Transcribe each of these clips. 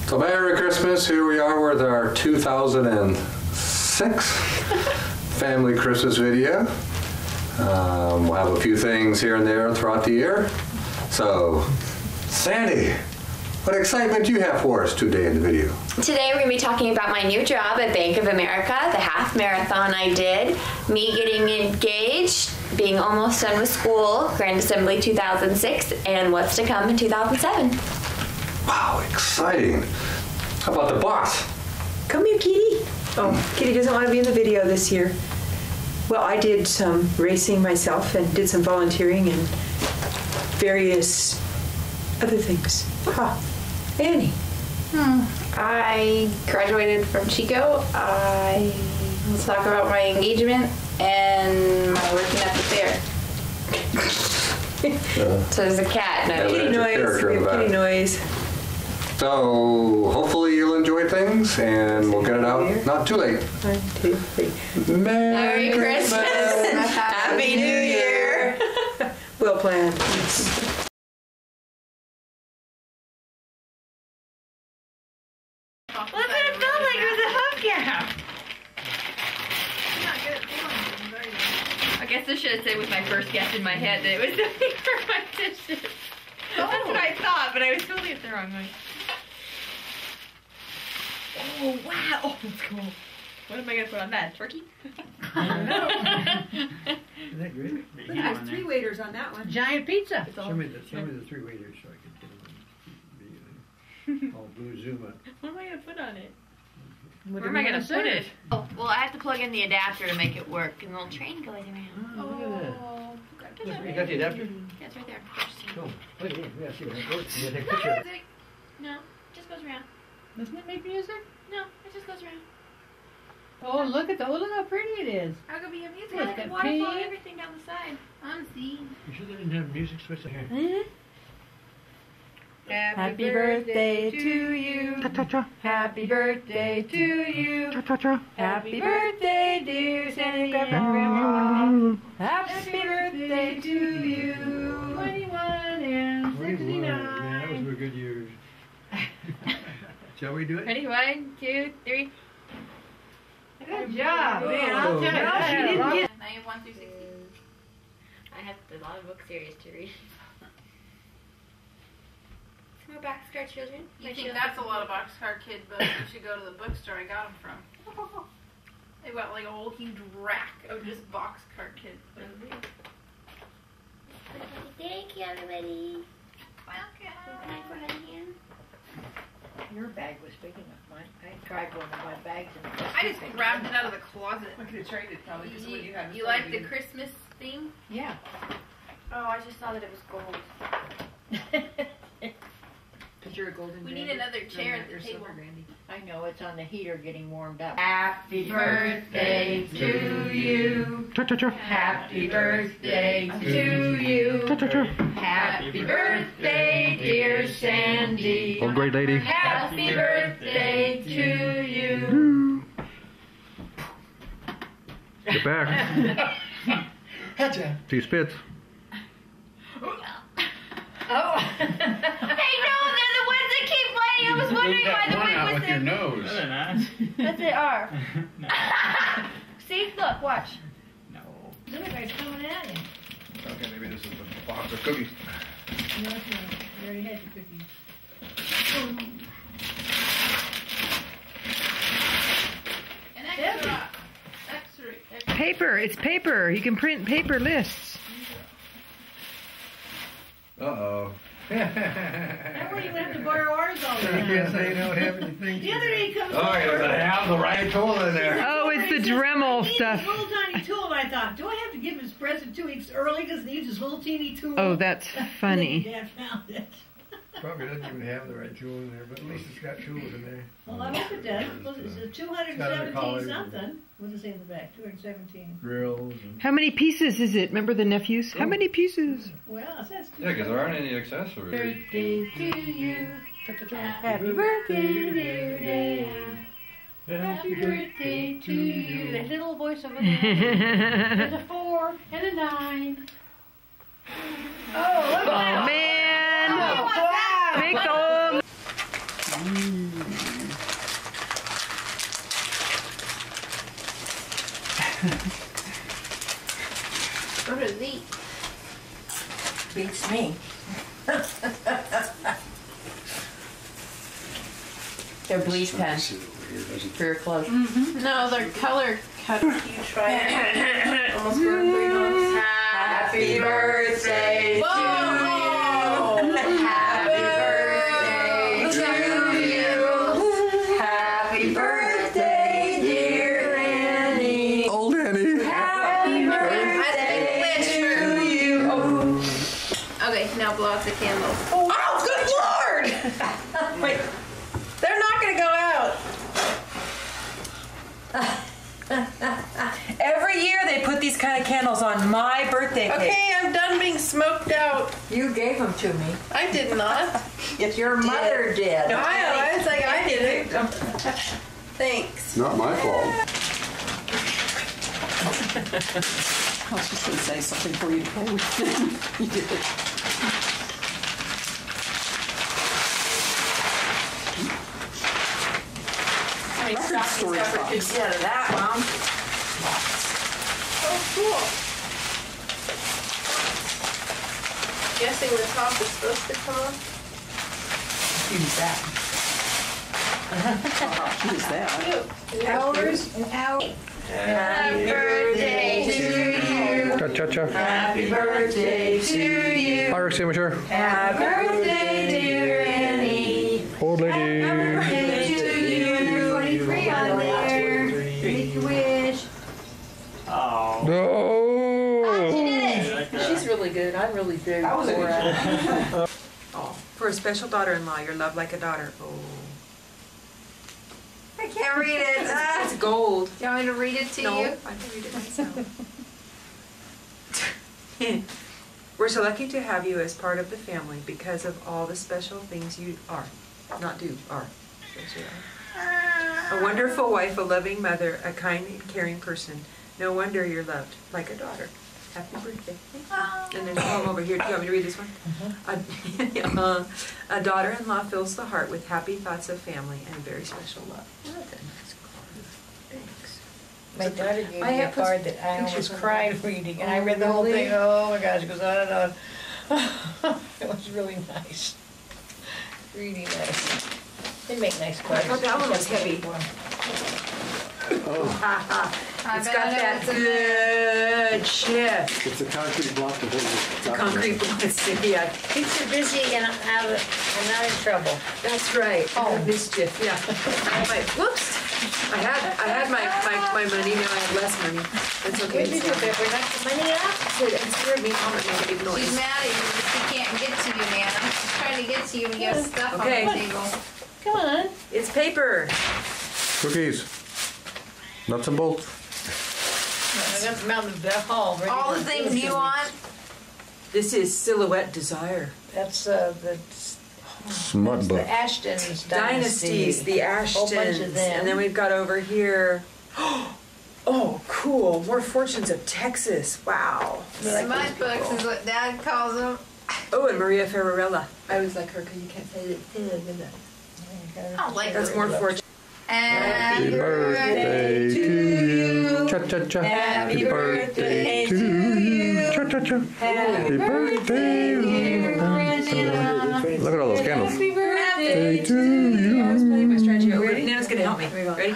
So Merry Christmas. Here we are with our 2006 family Christmas video. We'll have a few things here and there throughout the year. So, Sandy, what excitement do you have for us today in the video? Today we're going to be talking about my new job at Bank of America, the half marathon I did, me getting engaged, being almost done with school, Grand Assembly 2006, and what's to come in 2007. Wow, exciting. How about the boss? Come here, Kitty. Oh, Kitty doesn't want to be in the video this year. Well, I did some racing myself and did some volunteering and various other things. Ha, Annie. I graduated from Chico. Let's talk about my engagement and my working at the fair. So there's a cat. No, Yeah, Kitty noise. We have kitty noise. So, hopefully you'll enjoy things and we'll get it out not too late. 1, 2, 3. Merry Christmas. Happy New Year. Well planned. Look what it felt like. It was a hubcap. I guess this should have said was my first guess in my head that it was something for my dishes. That's what I thought, but I was totally at the wrong way. Oh, wow. Oh, that's cool. What am I going to put on that? Turkey? I don't know. Isn't that great? There's 3 waiters on that one. Giant pizza. Show me the 3 waiters so I can get them. Oh, blue zoom up. What am I going to put on it? Where am I going to put it? Oh, well, I have to plug in the adapter to make it work, and the little train goes around. Oh, look at that. You got the adapter? Yeah, it's right there. Cool. Wait, yeah, see how it works. You gotta take a picture. No, it just goes around. Doesn't it make music? No, it just goes around. Oh, look how pretty it is. How could be a music? Look, It's got got waterfall, pink. everything down the side. On the sea. You sure they didn't have music switch here? Happy birthday to you. Happy birthday to you. Happy birthday, dear Santa Grandma. Happy birthday to you. 21 and 69. Man, those were good years. Shall we do it? Ready? 1, 2, 3. Good job, man. I'll tell you. Now you have 1 through 60. I have a lot of book series to read. Some more Boxcar Children. You think that's a lot of Boxcar Kid books? You should go to the bookstore I got them from. They've got like a whole huge rack of just Boxcar Kid books. Thank you, everybody. Your bag was big enough. Mine. I tried one of my bags and I just grabbed it out of the closet. I could have traded probably because what you had. You like the Christmas theme? yeah. Oh, I just saw that it was gold. Because you're a golden. We need another chair at the table. I know it's on the heater getting warmed up. Happy birthday to you. Happy birthday to you. Happy birthday, dear Sandy. Oh, great lady. Happy birthday to you. Get back. Gotcha. She spits. Oh. Hey, no, they're the ones that keep biting. I was wondering why the wind was there. nose. Yes, they are. See? Look, watch. No. Look at guys coming at him. Okay, maybe this is a box of cookies. No, it's not. You already had your cookies. An extra. Paper. It's paper. You can print paper lists. Uh-oh. That way you have to borrow ours all the I time. guess I don't have anything. The other day he comes Oh, you're going to have the right tool in there. Oh, it's the Dremel He stuff. needs his little tiny tool, and I thought, do I have to give him his present 2 weeks early because he needs his little teeny tool? Oh, that's funny. Dad found it. Probably doesn't even have the right tool in there, but at least it's got tools in there. Well, I hope it does. It's a 217 something. What does it say in the back? 217. Drills and... How many pieces is it? Remember the nephews? How many pieces? Well, it says Yeah, because there aren't any accessories. birthday to you. Happy birthday, dear Dave. Happy birthday to you. That little voice over there. There's a 4 and a 9. Oh, look at that. Man! Oh, wow. Make the old... Beats me. They're bleach pens for your clothes. No, they're color cut. You try it. Almost burnt on. Happy birthday Whoa! Happy birthday to you. Happy birthday, dear Annie. Old Annie. Happy birthday to you. Okay, now blow out the candles. Oh, good Lord! Wait, they're not going to go out. Every year they put these kind of candles on my birthday cake. Okay, I'm done being smoked out. You gave them to me. I did not. Yes, your mother did. I was like, I did it. Thanks. Not my fault. I was just going to say something for you to play with. You did it. Storage box. Get out of that, Mom. Oh, cool. Guessing the top is supposed to come off. Use that. Who's that? Hours and hours. Happy birthday to you. Cha-cha-cha. Happy birthday to you. Fire extinguisher. Happy birthday, dear Annie. Old lady. Birthday to you. 23 on there. Make a wish. No. She's really good. I really do. That was a good Oh, for a special daughter-in-law, you're loved like a daughter. Oh. I can't read it. It's gold. You want me to read it to No, you? I can read it myself. We're so lucky to have you as part of the family because of all the special things you are. Not do, are. Yes, you are. A wonderful wife, a loving mother, a kind and caring person. No wonder you're loved like a daughter. Happy birthday. And there's a poem over here. Do you want me to read this one? A daughter-in-law fills the heart with happy thoughts of family and very special love. What a nice card. Thanks. My daughter gave I me a have card that I almost pictures of cried reading, and I read the whole really? thing. Oh my gosh, it goes on and on. It was really nice. Really nice. They make nice cards. I thought that one was heavy. It's got that good shift. It's a concrete block of The concrete blocks. Yeah, Keeps you busy and not in trouble. that's right. Oh. Mischief. Yeah. Whoops. I had my money. Now I have less money. That's okay. What did you do, Pepper? Knock the money out? It scared me. Mom, it made a big She's noise. mad at you because she can't get to you, man. She's trying to get to you and you have stuff Okay. on the table. Come on. It's paper. Cookies. Nuts and bolts. I got them out in the hall. ready All the for things you want. This is Silhouette Desire. That's the Smut book. the Ashton's Dynasties, the Whole bunch of Ashtons. them. And then we've got over here. Oh, cool. More Fortunes of Texas. Wow. Smudge books is what Dad calls them. Oh, and Maria Ferrarella. I always like her because you can't say that. I don't like That's her. more Fortunes. Happy birthday to you. Cha-cha-cha. Happy birthday to you. Cha-cha-cha. Happy birthday. Look at all those candles. Happy birthday to you. I was playing my strategy. Okay, Nana's going to help me. Ready?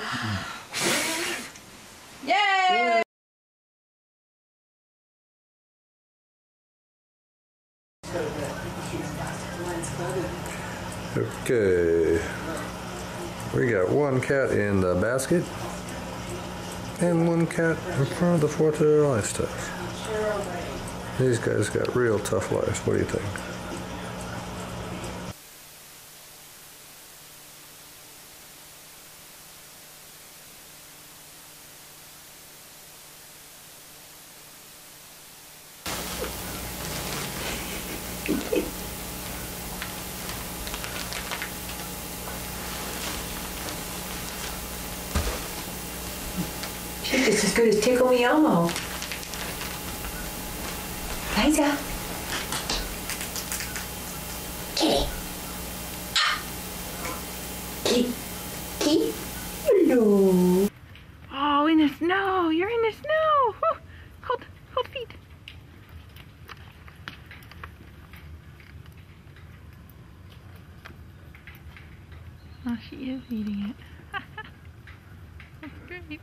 Yay! Okay. We got one cat in the basket and one cat in front of the 4th of July stuff. These guys got real tough lives. What do you think? She's just as good as Tickle Me Elmo. Liza. Kitty. Kitty. Kitty. Hello. Oh, in the snow. You're in the snow. Whew. Hold feet. Oh, she is eating it. That's great.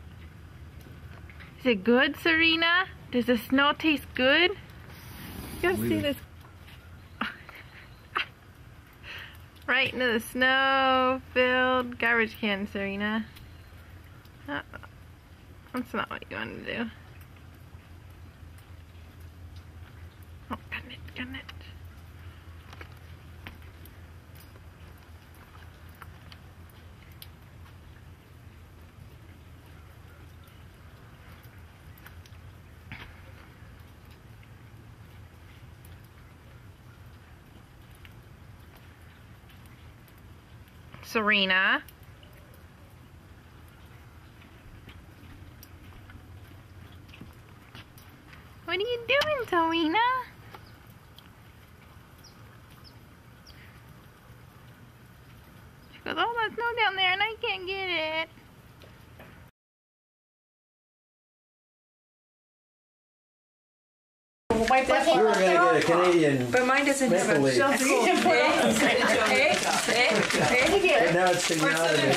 Is it good, Serena? Does the snow taste good? You gotta see this. Right into the snow-filled garbage can, Serena. That's not what you wanted to do. Oh, got it, got it. Serena. What are you doing, Serena? She goes, oh, there's snow down there and I can't get it. Wipe that We were gonna get a Canadian But mine doesn't have Maple a Leaf. shelf. But now it's sticking out of it.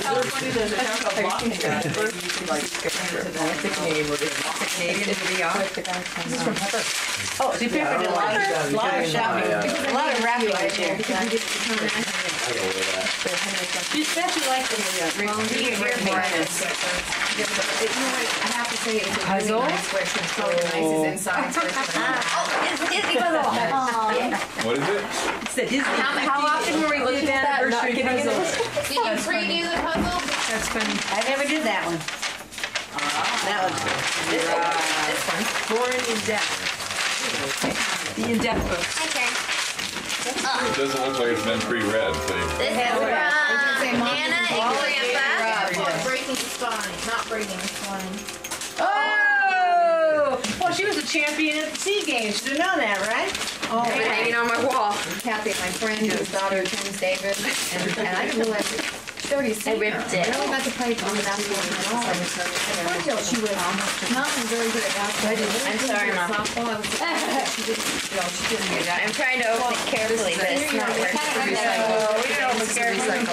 Oh, so you pepper did a lot of shopping. A lot of wrapping right there. You especially like the I have to say it's a puzzle. Nice where it's controlled nice is inside. Disney puzzle. What is it? How often were we looking at that? Did you Preview the puzzle? That's funny. I never did that one. That one. This one. Born in depth. The in-depth book. Okay. It doesn't look like it's been pre-read. See? This is from Nana and Grandpa. Breaking the spine, not breaking the spine. Oh! Well, she was a champion at the SEA Games. You know that, right? Oh, Been hanging on my wall. Kathy, my friend whose daughter turns David, and I didn't realize it. She already I ripped it. I got to play on the basketball until she was not very good at basketball. I'm sorry, Mom. Softball, she didn't do that. I'm trying to open it carefully, but it's not working.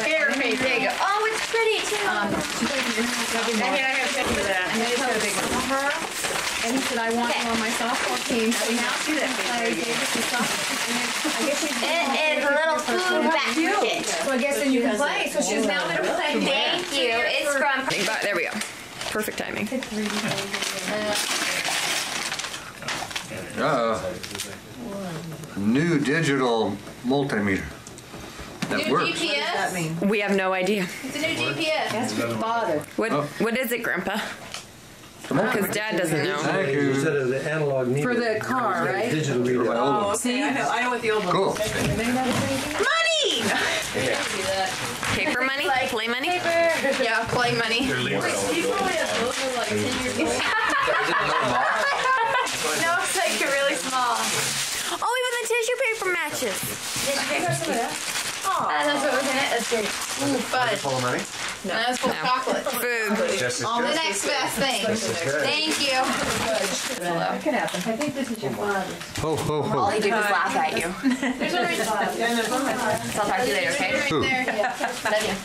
Here, there you go. Oh, it's pretty too. And I have a picture of that. And then it's a big one. Her, and he said, I want you on my softball team. So now see that picture. It is a little food basket. So I guess then you can play. So she's now going to play. Thank you. It's from. There we go. Perfect timing. New digital multimeter. That New works. GPS? We have no idea. It's a new GPS. That's your father. What is it, Grandpa? Because Dad doesn't know. Thank you. Instead of the analog needle. For the car, right? Digital reader. My old one. See? I know what the old one Cool. Money! Paper money? Play money? Yeah, play money. They're legal. No, it's like really small. Oh, even the tissue paper matches. That's what was in it. That's great. Ooh, fudge. Full of money? No, that's full of chocolate. Food. Just as The good. next best thing. Thank you. That could happen. I think this is your father. Ho, ho, All ho. he did was laugh at you. There's a ring. So I'll talk to you later, okay? Who?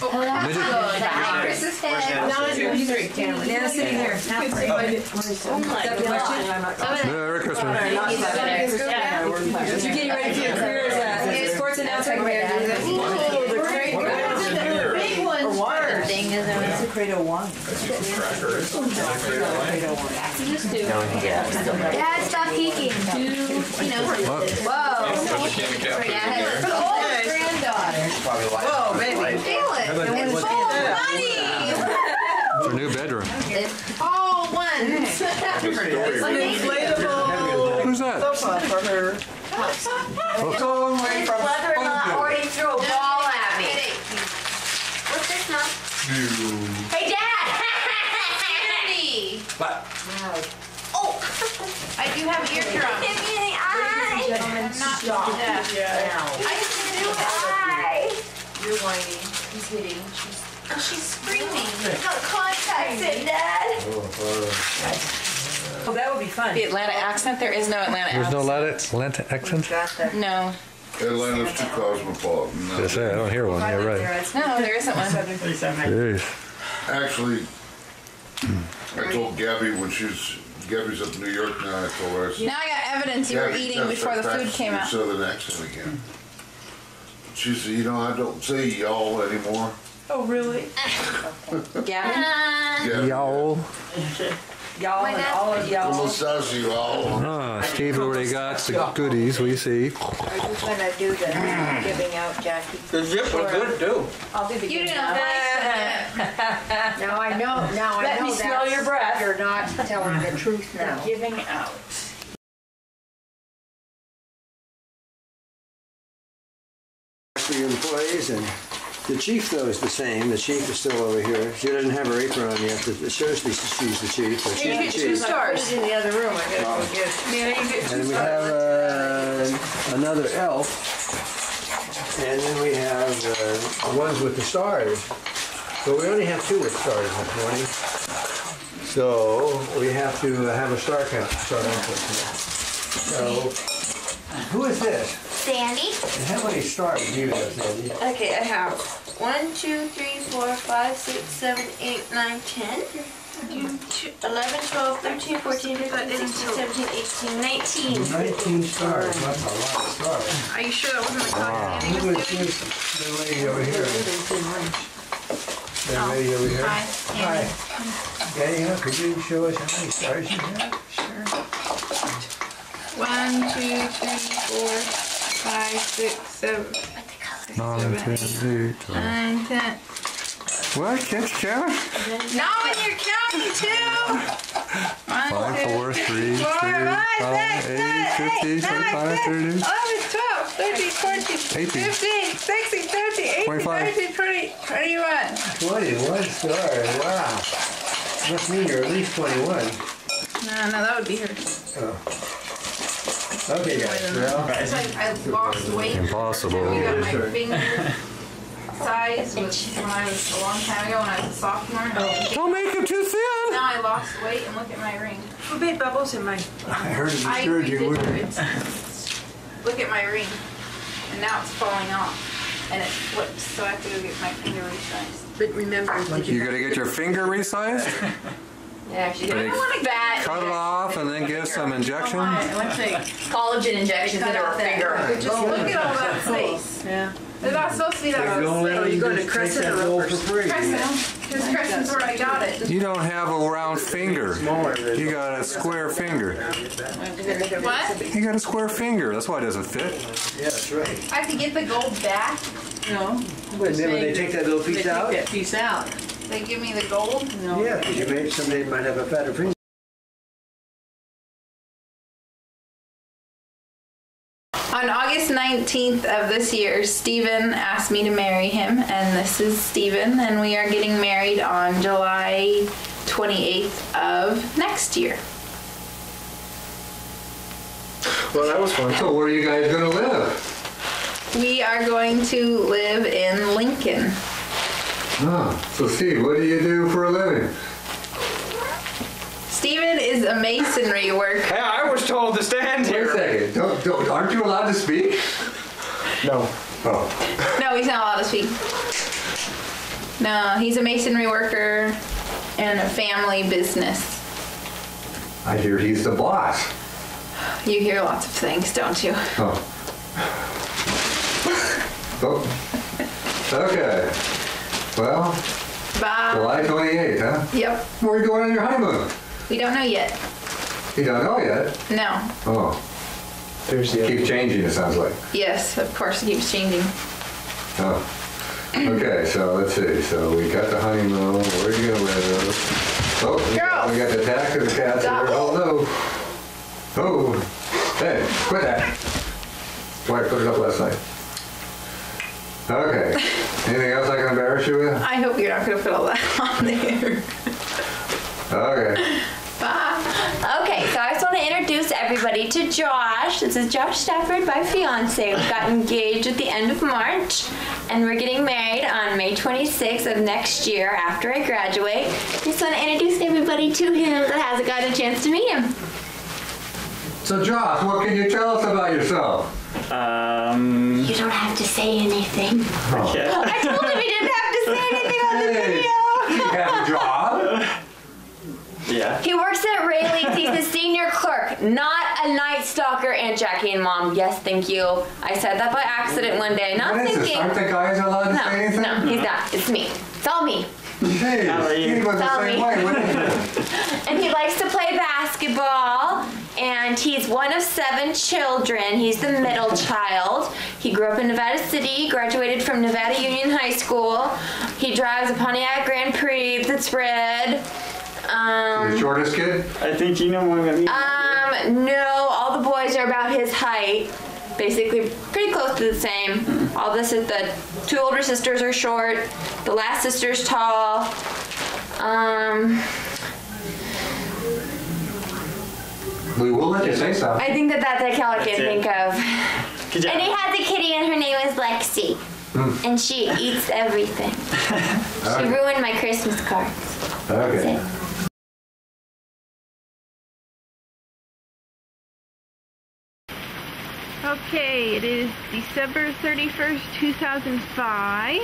Hi, Chris's head. Nana's sitting there. Merry Christmas. You're getting ready for your career as a sports announcer. Dad, stop peeking. He knows what it is. Whoa. Yeah, For the oldest granddaughter. Whoa, baby. Feel it. It's full of money. It's our new bedroom. All ones. Who's that? For her. His brother-in-law already threw a ball at me. What's this, Mom? Hey, Dad! Candy. What? Oh! I do have eardrum. Hit me in the eye! I'm not deaf. I just do it. Eye! You're whiny. He's hitting. She's screaming. Got contacts in, Dad. Oh, that would be fun. The Atlanta accent? There is no Atlanta There's accent. no Atlanta accent? No. Atlanta's too cosmopolitan. No. Just say, I don't hear one. Yeah, right. No, there isn't one. Jeez. Actually, I told Gabby when Gabby's up in New York now, I told her, I said, Now I got evidence you were Gabby, eating gotta before the start food came practicing out. your Southern accent again. She said, you know, I don't say y'all anymore. Oh, really? Gavin? Yeah. Y'all. Y'all and all of y'all. Como estás, y'all? Ah, Steve already got the goodies, we see. Are you gonna do the giving out, Jackie? The zip was good too. I'll do the You giving didn't out. Now I know, Let me smell your breath. You're not telling the truth now. Giving out. For your employees, and the chief though is the same. The chief is still over here. She doesn't have her apron on yet. It shows she's the chief, but she's the chief. stars. In the other room, I gotta go get. Yeah, you get And 2 we stars. have another elf, and then we have ones with the stars. So we only have 2 with stars this morning. So we have to have a star count to start off with. So who is this? Sandy. And how many stars do you have, Sandy? Okay, I have 1, 2, 3, 4, 5, 6, 7, 8, 9, 10, 11, 12, 13, 14, 15, 16, 17, 18, 19. 19 stars. That's a lot of stars. Are you sure that wasn't the Wow. Sandy Look was at doing? the lady over here. That lady over here. Hi. Danielle, could you show us how many stars you have? 1, 2, 3, 4, 5, 6, 7, 9, 10, 8, 9, 10. What? Can't you count? No, when you're counting too. 5, 4, 3, 2, 5, 8, 15, 25, 30, 11, 12, 13, 14, 18, 15, 16, 17, 18, 25. 19, 20, 21. 21 stars. Wow. Must mean you're at least 21. No, that would be her. Okay, guys. Well, It's like I lost weight. Impossible. I got my finger size was when I was a long time ago when I was a sophomore. And Don't make him too thin. now I lost weight and look at my ring. Who made bubbles in my? I heard it I disturbed you. look at my ring, and now it's falling off, and it flips. So I have to go get my finger resized. But remember, You gotta get your finger resized? Yeah, she But did. they Bad. cut it off and then give some injection? I went to collagen injections into her finger. Just look at all that space. yeah. They're not supposed to be that Don't let space. her you going to just Crescent take or that gold Ropers? for free. Crescent, because Crescent's where I got it. You don't have a round finger. You got a square finger. What? You got a square finger. That's why it doesn't fit. Yeah, that's right. I have to get the gold back. No. But then when they take that little They piece take out, that piece out. They give me the gold. No. yeah, because you may, someday might have a fatter finger. On August 19th of this year, Stephen asked me to marry him, and this is Stephen, and we are getting married on July 28th of next year. Well, that was fun. So where are you guys gonna live? We are going to live in Lincoln. Oh, so Steve, what do you do for a living? Stephen is a masonry worker. Hey, I was told to stand Wait a here. second. Aren't you allowed to speak? No. Oh. No, he's not allowed to speak. No, he's a masonry worker and a family business. I hear he's the boss. You hear lots of things, don't you? Oh. Oh. Okay. Well, Bye. July 28th, huh? Yep. Where are you going on your honeymoon? We don't know yet. You don't know yet? No. Oh. Keep changing, it sounds like. Yes, of course it keeps changing. Oh. Okay, so let's see. So we got the honeymoon. Where are you gonna live? Oh, we got the attack of the cats here. Oh no. Oh. Hey, quit that. Why I put it up last night. Okay. Anything else I can embarrass you with? I hope you're not going to put all that on there. Okay. Bye. Okay, so I just want to introduce everybody to Josh. This is Josh Stafford, my fiance. We got engaged at the end of March, and we're getting married on May 26th of next year after I graduate. Just want to introduce everybody to him that hasn't gotten a chance to meet him. So Josh, what can you tell us about yourself? You don't have to say anything. Okay. I told him he didn't have to say anything on the video. You have a job. Yeah. He works at Rayleigh's. He's a senior clerk, not a night stalker. Aunt Jackie and Mom, yes, thank you. I said that by accident one day, not What is thinking. this? Aren't the guys allowed to say anything? No, he's not. It's me. It's all me. Hey, he was the same way, wasn't he? And he likes to play basketball, and he's one of 7 children. He's the middle child. He grew up in Nevada City, graduated from Nevada Union High School. He drives a Pontiac Grand Prix that's red. The shortest kid? I think you know more than me. No, all the boys are about his height. Basically, pretty close to the same. All this is the 2 older sisters are short. The last sister's tall. We will let you say so. I think that's like all I can think of. Good job. And he has a kitty, and her name is Lexi. And she eats everything. She ruined my Christmas cards. Okay. That's it. Okay, it is December 31st, 2005,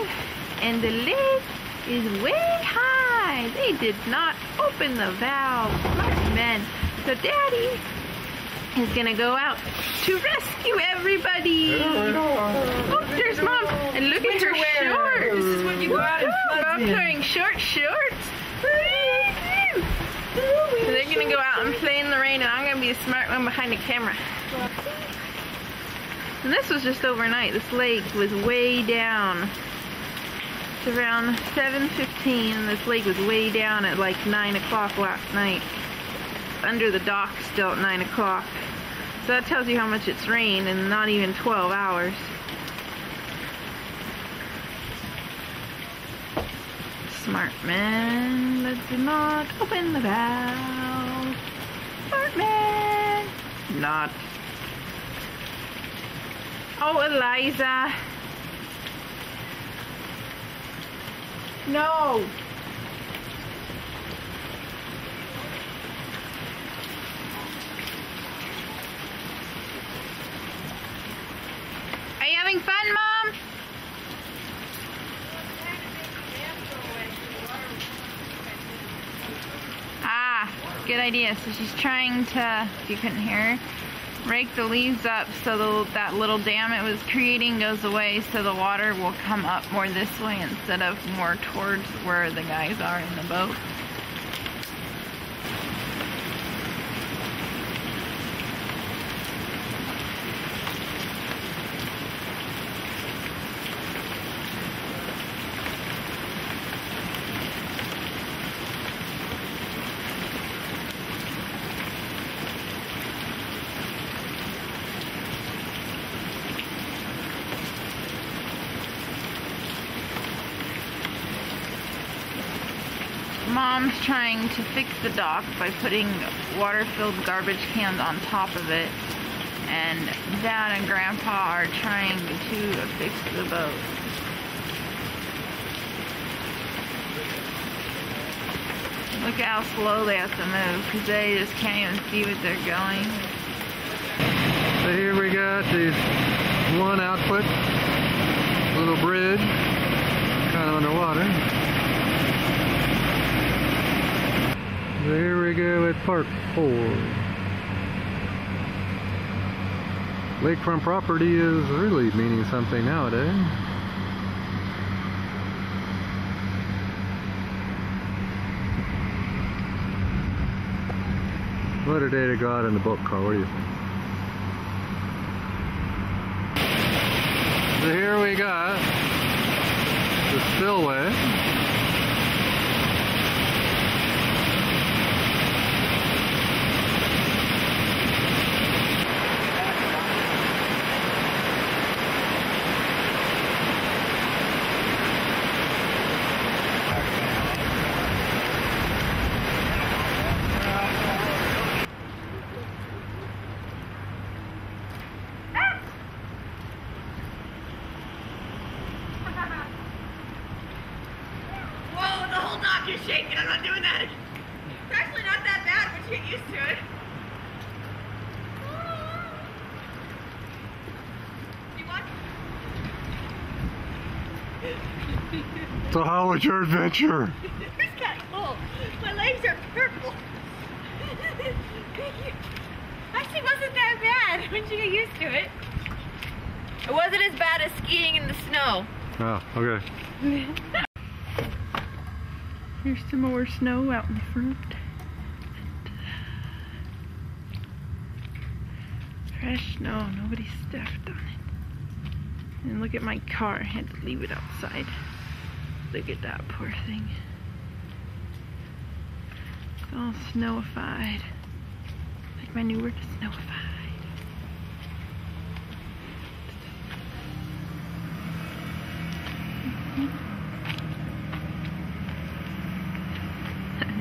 and the lake is way high. They did not open the valve. Smart men. So Daddy is gonna go out to rescue everybody. Oh, there's Mom, and look at her shorts. This is when you go out and flood. Mom's wearing short shorts. So they're gonna go out and play in the rain, and I'm gonna be a smart one behind the camera. And this was just overnight. This lake was way down. It's around 7:15, and this lake was way down at like 9 o'clock last night. Under the dock still at 9 o'clock. So that tells you how much it's rained in not even 12 hours. Smart man, let's not open the valve. Smart man, not. Oh, Eliza. No. Are you having fun, Mom? Ah, good idea. So she's trying to, if you couldn't hear her, rake the leaves up so that little dam it was creating goes away, so the water will come up more this way instead of more towards where the guys are in the boat. Mom's trying to fix the dock by putting water-filled garbage cans on top of it, and Dad and Grandpa are trying to fix the boat. Look how slow they have to move, because they just can't even see what they're going. So here we got this one output, little bridge, kind of underwater. There we go at part 4. Lakefront property is really meaning something nowadays. What a day to go out in the boat car, what do you think? So here we got the spillway. You're shaking. I'm not doing that. It's actually not that bad once you get used to it. So how was your adventure? It's kind of cold. My legs are purple. Actually, wasn't that bad once you get used to it. It wasn't as bad as skiing in the snow. Oh, okay. Here's some more snow out in the front. Fresh snow, nobody stepped on it. And look at my car, I had to leave it outside. Look at that poor thing. It's all snowified. Like my new word is snowified.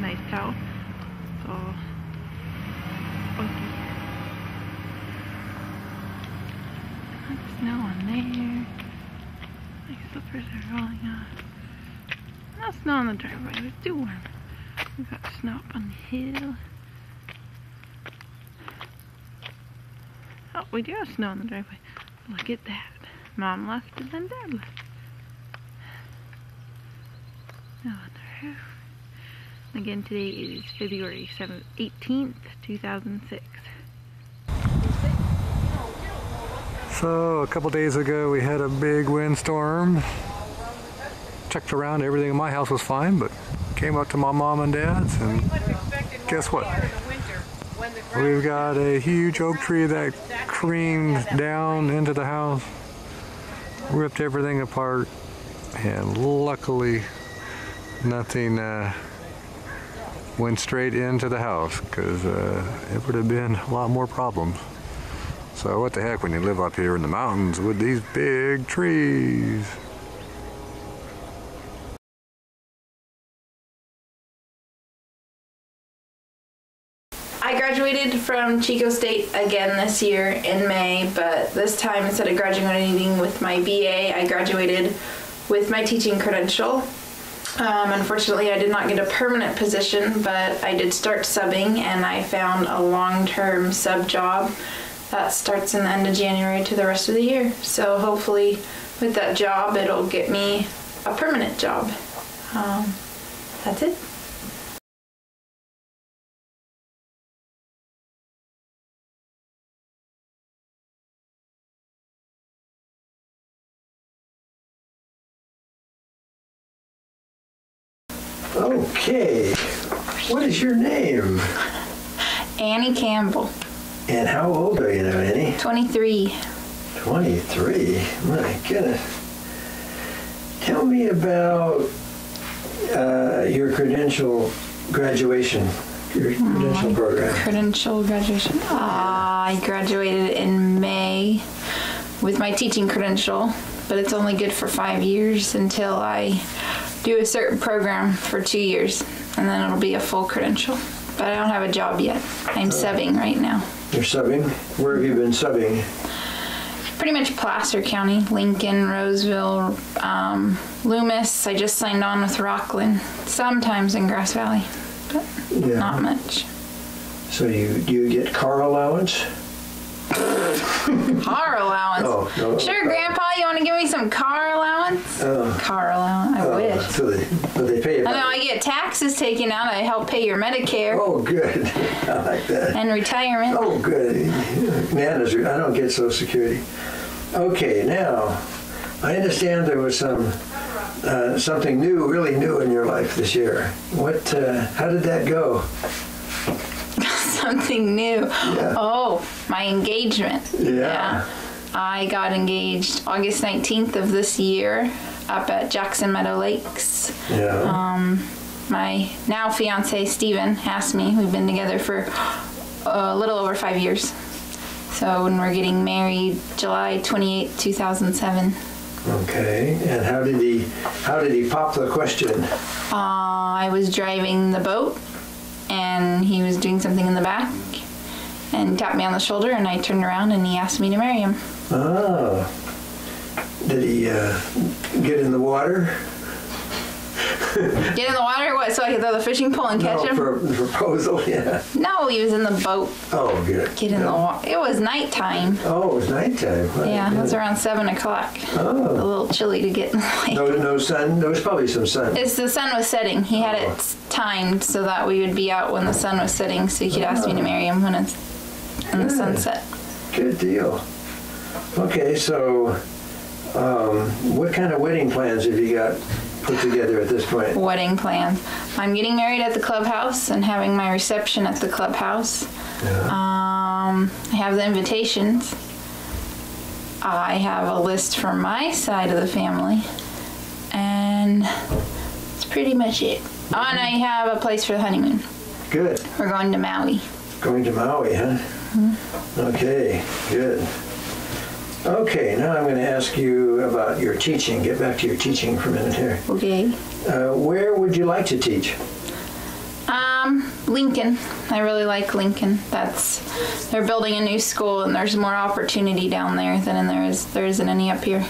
Nice towel. It's all funky. Snow on there. My slippers are rolling off. No snow on the driveway, it was too warm. We got snow up on the hill. Oh, we do have snow on the driveway. Look at that. Mom left and then Dad left. Snow on the roof. Again, today is February 18th, 2006. So a couple days ago we had a big windstorm. Checked around, everything in my house was fine, but came up to my mom and dad's and guess what? We've got a huge oak tree that creamed down into the house, ripped everything apart, and luckily nothing went straight into the house, because it would have been a lot more problems. So what the heck when you live up here in the mountains with these big trees. I graduated from Chico State again this year in May, but this time instead of graduating with my BA, I graduated with my teaching credential. Unfortunately, I did not get a permanent position, but I did start subbing, and I found a long-term sub job that starts in the end of January to the rest of the year. So hopefully with that job, it'll get me a permanent job. That's it. Okay, what is your name? Annie Campbell. And how old are you now, Annie? 23. 23? My goodness. Tell me about your credential graduation, your credential program. Credential graduation. I graduated in May with my teaching credential, but it's only good for 5 years until I do a certain program for 2 years, and then it'll be a full credential. But I don't have a job yet. I'm subbing right now. You're subbing? Where have you been subbing? Pretty much Placer County, Lincoln, Roseville, Loomis. I just signed on with Rockland. Sometimes in Grass Valley, but not much. So do you get car allowance? Car allowance? Oh, no. Sure, Grandpa, you want to give me some car allowance? Car allowance, I wish. So they pay you. I know, I get taxes taken out. I help pay your Medicare. Oh, good. I like that. And retirement. Oh, good. Man, I don't get Social Security. Okay, now, I understand there was something new, really new in your life this year. How did that go? Something new. Yeah. Oh, my engagement. Yeah. I got engaged August 19th of this year up at Jackson Meadow Lakes. Yeah. My now fiance Steven asked me. We've been together for a little over 5 years. So when we're getting married, July 28th, 2007. Okay. And how did he pop the question? I was driving the boat, and he was doing something in the back, and tapped me on the shoulder, and I turned around, and he asked me to marry him. Oh. Did he get in the water? Get in the water? What, so I could throw the fishing pole and catch him? For proposal, yeah. No, he was in the boat. Oh, good. Get in the water. It was nighttime. Oh, it was nighttime. Right. Yeah, it was around 7 o'clock. Oh. A little chilly to get in the lake. No sun? There was probably some sun. The sun was setting. He had it timed so that we would be out when the sun was setting, so he could ask me to marry him when it's in the sunset. Good deal. Okay, so what kind of wedding plans have you got put together at this point? Wedding plans. I'm getting married at the clubhouse and having my reception at the clubhouse. Yeah. I have the invitations. I have a list for my side of the family. And that's pretty much it. Oh, and I have a place for the honeymoon. Good. We're going to Maui. Going to Maui, huh? Mm-hmm. Okay, good. Okay, now I'm going to ask you about your teaching. Get back to your teaching for a minute here. Okay. Where would you like to teach? Lincoln. I really like Lincoln. They're building a new school and there's more opportunity down there than there isn't any up here.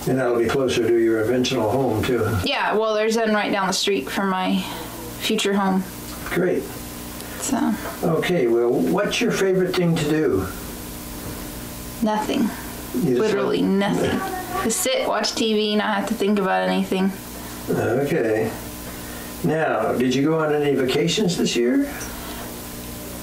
And that'll be closer to your eventual home too. Yeah, well, there's one right down the street from my future home. Great. So. Okay, well, what's your favorite thing to do? Nothing. Literally nothing. Just sit, watch TV, not have to think about anything. Okay. Now, did you go on any vacations this year?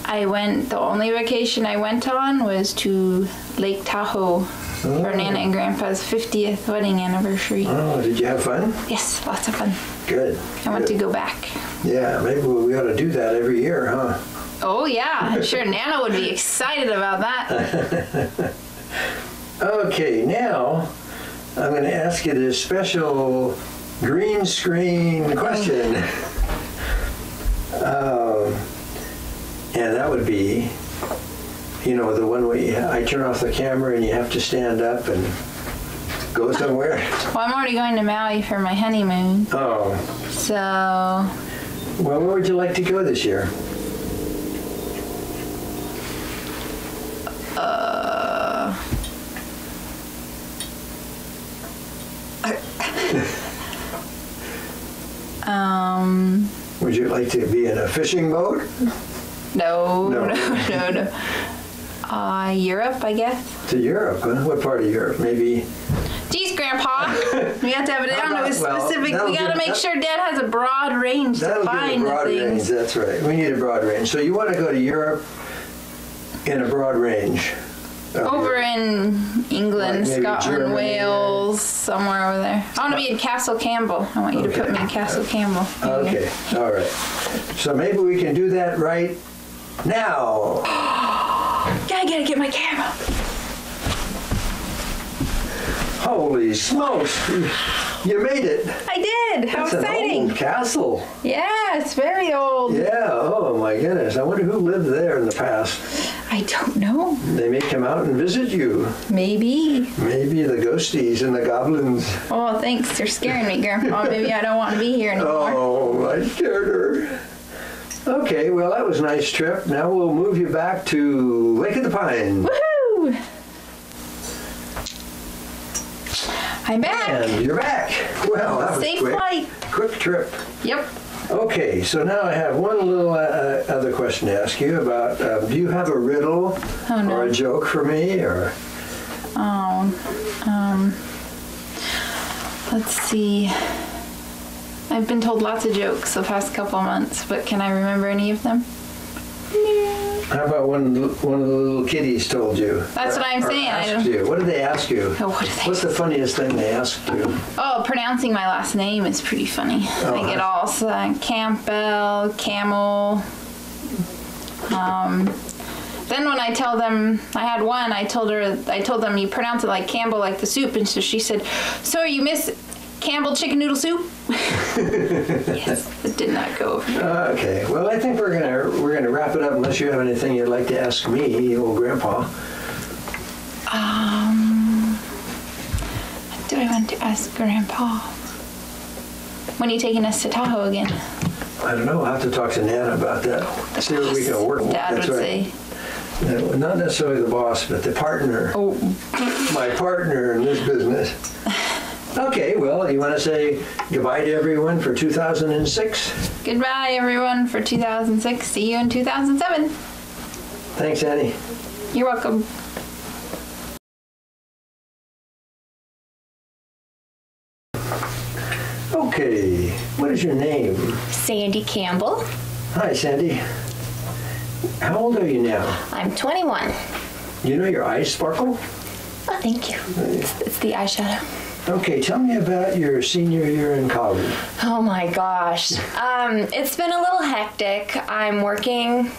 The only vacation I went on was to Lake Tahoe for Nana and Grandpa's 50th wedding anniversary. Oh, did you have fun? Yes, lots of fun. Good. I want to go back. Yeah, maybe we ought to do that every year, huh? Oh, yeah. I'm sure Nana would be excited about that. Okay, now I'm going to ask you this special green screen question. And that would be, the one where I turn off the camera and you have to stand up and go somewhere. Well, I'm already going to Maui for my honeymoon. Oh. So. Well, where would you like to go this year? Would you like to be in a fishing boat? No. Europe, I guess. To Europe? Huh? What part of Europe? Maybe. Geez, Grandpa. We have to have it down to a specific. We got to make sure Dad has a broad range to find the things. That's right. We need a broad range. So you want to go to Europe in a broad range? Over in England, like Scotland, Germany, Wales, somewhere over there. I want to be in Castle Campbell. I want you to put me in Castle Campbell. Okay, all right. So maybe we can do that right now. Yeah, I gotta get my camera. Holy smokes! You made it. I did. How exciting! That's an old castle. Yeah, it's very old. Yeah. Oh my goodness! I wonder who lived there in the past. I don't know. They may come out and visit you. Maybe. Maybe the ghosties and the goblins. Oh, thanks. You're scaring me, Grandpa. Maybe I don't want to be here anymore. Oh, I scared her. Okay, well, that was a nice trip. Now we'll move you back to Lake of the Pines. Woohoo! I'm back. And you're back. Well, that was safe quick. Flight. Quick trip. Yep. Okay, so now I have one little other question to ask you about. Do you have a riddle or a joke for me, or? Let's see. I've been told lots of jokes the past couple of months, but can I remember any of them? How about one of the little kiddies told you? That's what I'm saying. Asked you. What did they ask you? What's the funniest thing they asked you? Oh, pronouncing my last name is pretty funny. I get all Campbell, Camel. Then when I tell them, I had one, I told them you pronounce it like Campbell, like the soup, and so she said, "So you miss Campbell chicken noodle soup?" Yes, it did not go over. Okay, well, I think we're gonna wrap it up unless you have anything you'd like to ask me, old Grandpa. What do I want to ask Grandpa? When are you taking us to Tahoe again? I don't know. I'll have to talk to Nana about that. See what we can work with. Dad would say. Not necessarily the boss, but the partner. Oh. My partner in this business. Okay, well, you want to say goodbye to everyone for 2006? Goodbye, everyone, for 2006. See you in 2007. Thanks, Annie. You're welcome. Okay, what is your name? Sandy Campbell. Hi, Sandy. How old are you now? I'm 21. You know your eyes sparkle? Oh, thank you. It's the eyeshadow. Okay, tell me about your senior year in college. Oh my gosh. It's been a little hectic. I'm working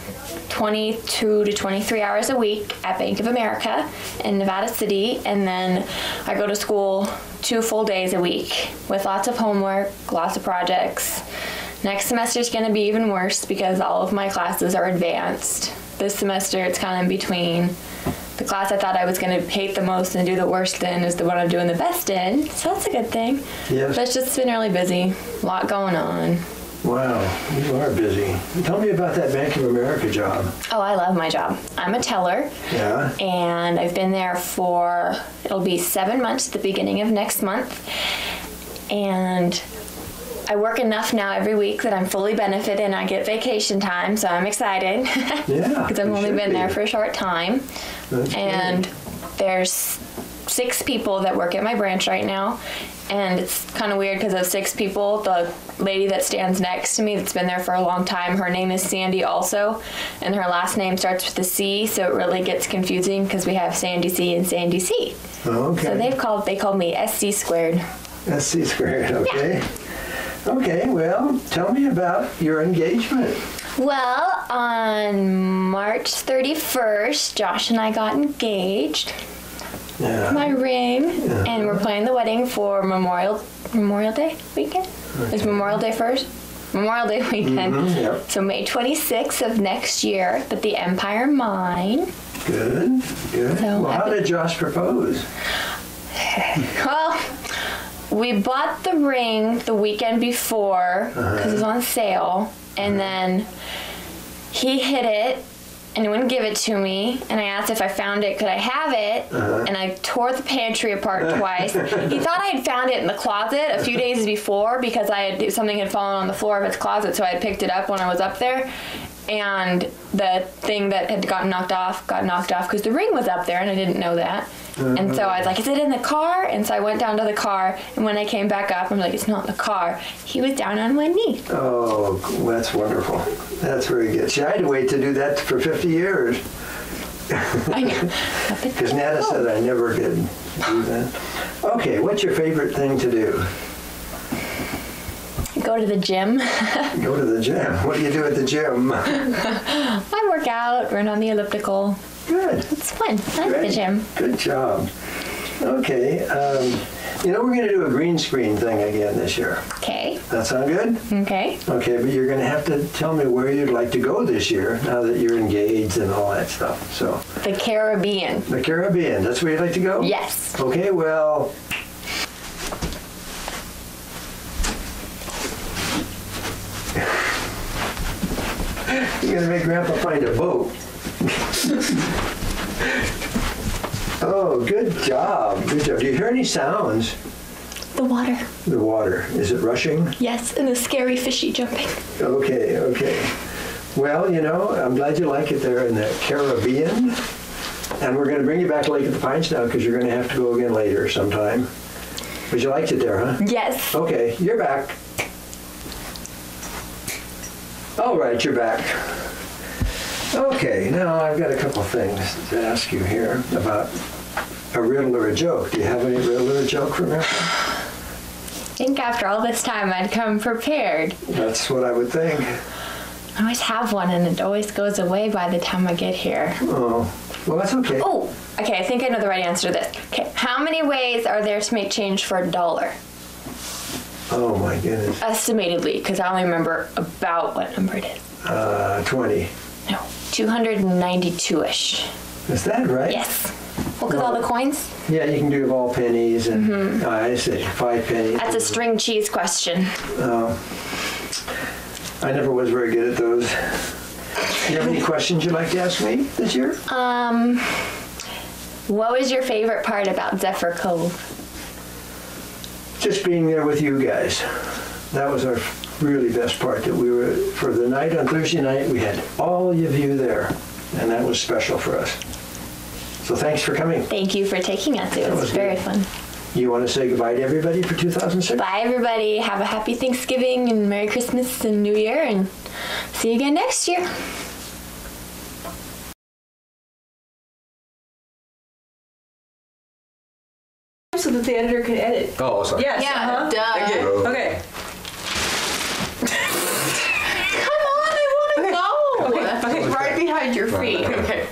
22 to 23 hours a week at Bank of America in Nevada City, and then I go to school 2 full days a week with lots of homework, lots of projects. Next semester is going to be even worse because all of my classes are advanced. This semester it's kind of in between. The class I thought I was going to hate the most and do the worst in is the one I'm doing the best in, so that's a good thing. Yes. But it's just been really busy, a lot going on. Wow, you are busy. Tell me about that Bank of America job. Oh, I love my job. I'm a teller. Yeah. And I've been there for, it'll be 7 months at the beginning of next month. And I work enough now every week that I'm fully benefited and I get vacation time, so I'm excited. Yeah. Because I've only been there for a short time. That's and great. there's 6 people that work at my branch right now. And it's kind of weird because of 6 people, the lady that stands next to me that's been there for a long time, her name is Sandy also, and her last name starts with a C, so it really gets confusing because we have Sandy C and Sandy C. Oh, okay. So they called me SC squared. SC squared, okay. Yeah. Okay, well, tell me about your engagement. Well, on March 31st, Josh and I got engaged. Yeah. My ring, and we're planning the wedding for Memorial Day weekend. Okay. Is Memorial Day first? Memorial Day weekend. Mm-hmm, yep. So May 26th of next year, at the Empire Mine. Good, good. So well, how did Josh propose? Well, we bought the ring the weekend before because it was on sale, and then he hid it and he wouldn't give it to me, and I asked if I found it, could I have it, and I tore the pantry apart twice. He thought I had found it in the closet a few days before because something had fallen on the floor of his closet, so I had picked it up when I was up there, and the thing that had got knocked off because the ring was up there, and I didn't know that. And so I was like, is it in the car? And so I went down to the car, and when I came back up, I'm like, it's not in the car. He was down on one knee. Oh, that's wonderful. That's very good. See, I had to wait to do that for 50 years. I know. Because Nana said I never did do that. Okay, what's your favorite thing to do? Go to the gym. Go to the gym. What do you do at the gym? I work out, run on the elliptical. Good. It's fun. I like the gym. Good job. Okay. We're going to do a green screen thing again this year. Okay. That sound good? Okay. Okay, but you're going to have to tell me where you'd like to go this year now that you're engaged and all that stuff. So. The Caribbean. The Caribbean. That's where you'd like to go? Yes. Okay, well. You're going to make Grandpa find a boat. Oh, good job. Good job. Do you hear any sounds? The water. The water. Is it rushing? Yes, and the scary fishy jumping. Okay, okay. Well, I'm glad you like it there in the Caribbean. And we're going to bring you back to Lake of the Pines now because you're going to have to go again later sometime. But you liked it there, huh? Yes. Okay, you're back. All right, you're back. Okay, now I've got a couple of things to ask you here about a riddle or a joke. Do you have any riddle or a joke for me? I think after all this time I'd come prepared. That's what I would think. I always have one and it always goes away by the time I get here. Oh, well, that's okay. Oh, okay, I think I know the right answer to this. Okay, how many ways are there to make change for $1? Oh, my goodness. Estimatedly, because I only remember about what number it is. 20. No, 292-ish. Is that right? Yes. Well, because all the coins? Yeah, you can do all pennies and, I see, 5 pennies. That's a string cheese question. Oh. I never was very good at those. Do you have any questions you'd like to ask me this year? What was your favorite part about Zephyr Cove? just being there with you guys. That was our really best part, that we were, for the night on Thursday night, we had all of you there, and that was special for us. So thanks for coming. Thank you for taking us. It was very fun. You want to say goodbye to everybody for 2006? Bye, everybody. Have a happy Thanksgiving and Merry Christmas and New Year, and see you again next year. So that the editor can edit. Oh, sorry. Yes. Yeah, duh. Thank you. Okay. Come on, I want to go. Okay. Right behind your feet. Okay.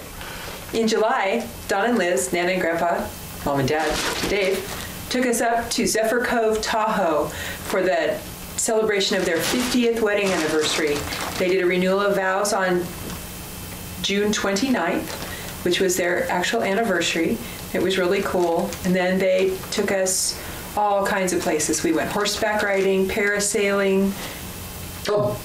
In July, Don and Liz, Nana and Grandpa, Mom and Dad, Dave, took us up to Zephyr Cove, Tahoe for the celebration of their 50th wedding anniversary. They did a renewal of vows on June 29th, which was their actual anniversary. It was really cool. And then they took us all kinds of places. We went horseback riding, parasailing. Oh,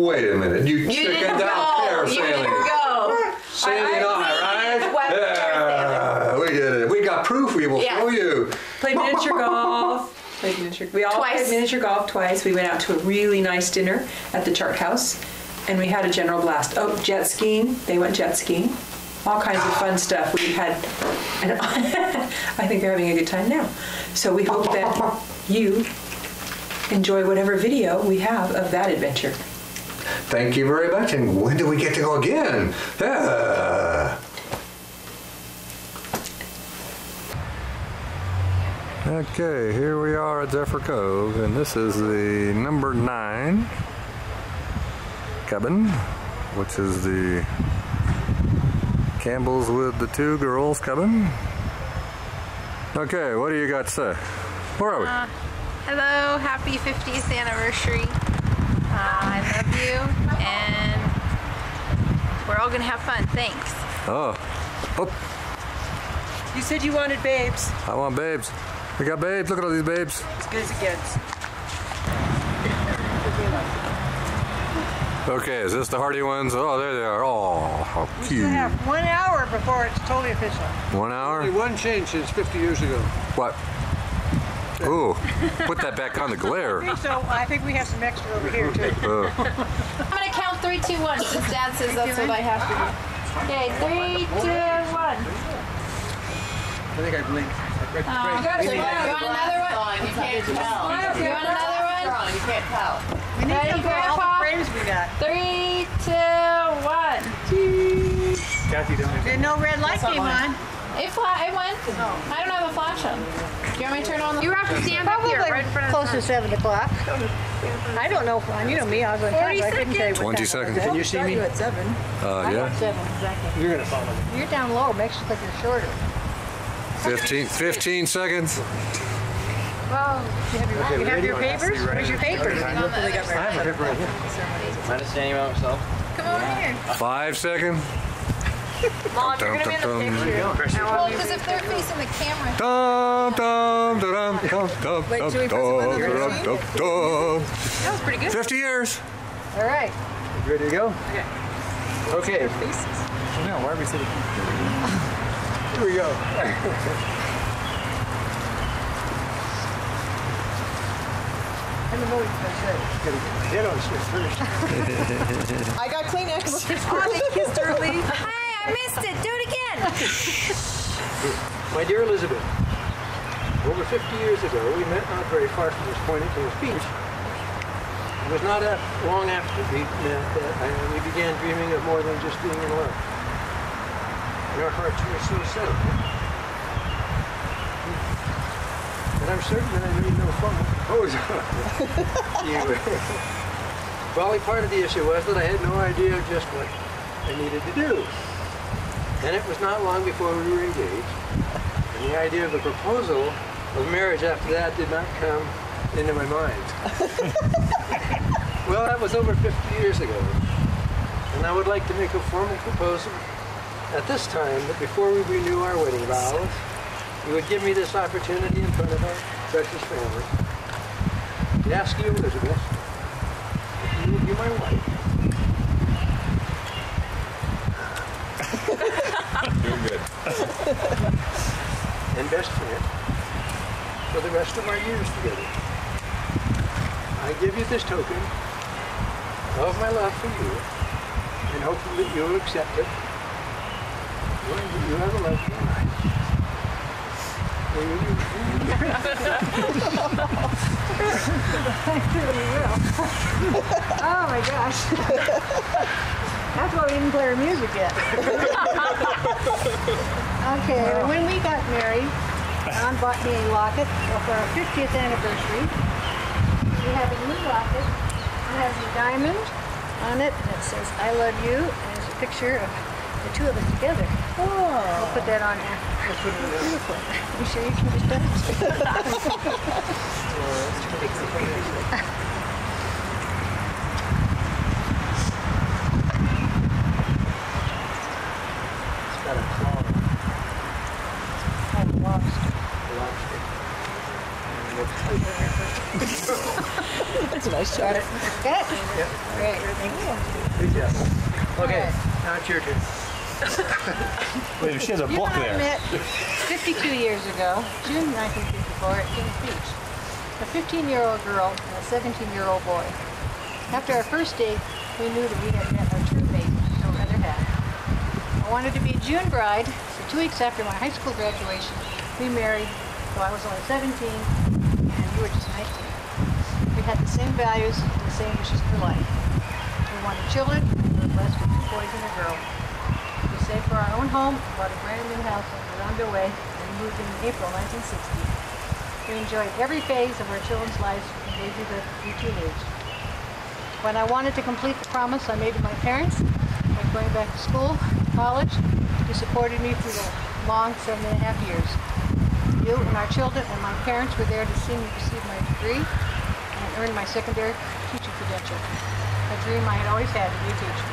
wait a minute. You chickened out parasailing. You didn't go. Sandy and I, right? Yeah, we did it. We got proof. We will show you. Played miniature golf. We all played miniature golf twice. We went out to a really nice dinner at the Chart House, and we had a general blast. Oh, jet skiing. They went jet skiing. All kinds of fun stuff. We had, and I think they're having a good time now. So we hope that you enjoy whatever video we have of that adventure. Thank you very much. And when do we get to go again? Okay, here we are at Zephyr Cove, and this is the number 9 cabin, which is the Campbell's with the 2 girls cabin. Okay, what do you got to say? Where are we? Hello, happy 50th anniversary. I love you, and we're all gonna have fun. Thanks. Oh. You said you wanted babes. I want babes. We got babes. Look at all these babes. As good as it gets. Okay, is this the hardy ones? Oh, there they are. Oh, how We cute. still have 1 hour before it's totally official. 1 hour? Only one change since 50 years ago. What? Ooh, put that back on the glare. So I think we have some extra over here too. I'm gonna count 3, 2, 1. Since Dad says that's what I have to do. Okay, 3, 2, 1. I think I blinked. You want another one? You can't tell. You want another one? You can't tell. We need Ready, to put all Grandpa? the frames we got. 3, 2, 1. Kathy, don't Didn't know red light came on. It went. I don't have a flash on. Do you want me to turn on the... You have to stand up here, right in front of Close to 7 o'clock. I don't know. You know me. I was going to tell you. I couldn't tell you what 20 time. seconds. Can you see me? at 7. Yeah. 7, exactly. You're going to follow me. You're down low. Makes you think you're shorter. 15 seconds. Well, you have your papers? Where's your papers? I have a paper right here. Am I just standing by myself? Come over here. 5 seconds. Mom, you're gonna be in the picture. Well, because if they're facing the camera. Dum, dum, dum, dum, dum, Wait, dum, should we press it on the dum, machine? dum, dum. That was pretty good. 50 years. All right. You ready to go? Okay. No, why are we sitting? Here we go. I don't know what you're going to say. Get on switch first. I got Kleenex. Oh, they kissed early. Hi, I missed it. Do it again. My dear Elizabeth, over 50 years ago, we met not very far from this point at Kings Beach. It was not long after we met that we began dreaming of more than just being in love. And our hearts were so settled. And I'm certain that I made no fun. Oh, well, part of the issue was that I had no idea just what I needed to do. And it was not long before we were engaged. And the idea of a proposal of marriage after that did not come into my mind. Well, that was over 50 years ago. And I would like to make a formal proposal at this time that before we renew our wedding vows, you would give me this opportunity in front of our precious family to ask you, Elizabeth, if you would be my wife. Doing good. And best friend. for the rest of our years together. I give you this token of my love for you, and hopefully that you'll accept it. Knowing that you have a lovely life. I really will. Oh my gosh. That's why we didn't play our music yet. Okay, when we got married, Don bought me a locket for our 50th anniversary. We have a new locket. It has a diamond on it, and it says, I love you, and there's a picture of the two of us together. Oh. We'll put that on after. That's what it is. Beautiful. You sure you can just touch It's got a claw. Oh, lobster. Lobster. That's a nice shot. Got it? Yep. Great. Thank you. Good job. Okay, now it's your turn. Wait, she has a book You and I there. met 52 years ago, June 1954, at Kings Beach. A 15-year-old girl and a 17-year-old boy. After our first date, we knew that we had met our true mate, no other half. I wanted to be a June bride, so 2 weeks after my high school graduation, we married, though I was only 17 and you were just 19. We had the same values and the same wishes for life. We wanted children, and we were blessed with 2 boys and a girl. We saved for our own home, bought a brand new house, and we were underway, and moved in April 1960. We enjoyed every phase of our children's lives from baby to teenage. When I wanted to complete the promise I made to my parents, like going back to school, college, you supported me through the long 7.5 years. You and our children and my parents were there to see me receive my degree and earn my secondary teaching credential, a dream I had always had to be a teacher.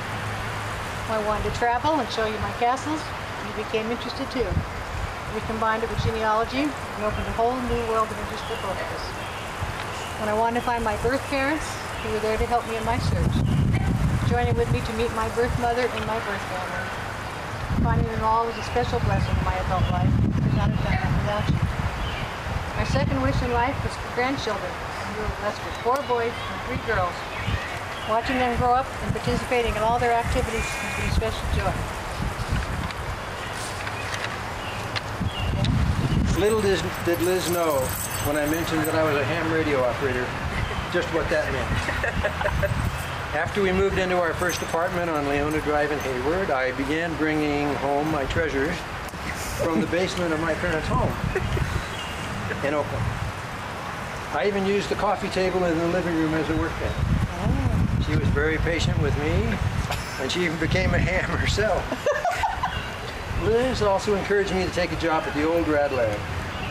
I wanted to travel and show you my castles, and you became interested too. We combined it with genealogy and opened a whole new world of interest for both of us. When I wanted to find my birth parents, you were there to help me in my search, joining with me to meet my birth mother and my birth family. Finding them all was a special blessing in my adult life. I could not have done that without you. My second wish in life was for grandchildren, and we were blessed with 4 boys and 3 girls. Watching them grow up and participating in all their activities has been a special joy. Little did Liz know when I mentioned that I was a ham radio operator, just what that meant. After we moved into our first apartment on Leona Drive in Hayward, I began bringing home my treasures from the basement of my parents' home in Oakland. I even used the coffee table in the living room as a workbench. She was very patient with me, and she even became a ham herself. Liz also encouraged me to take a job at the old Rad Lab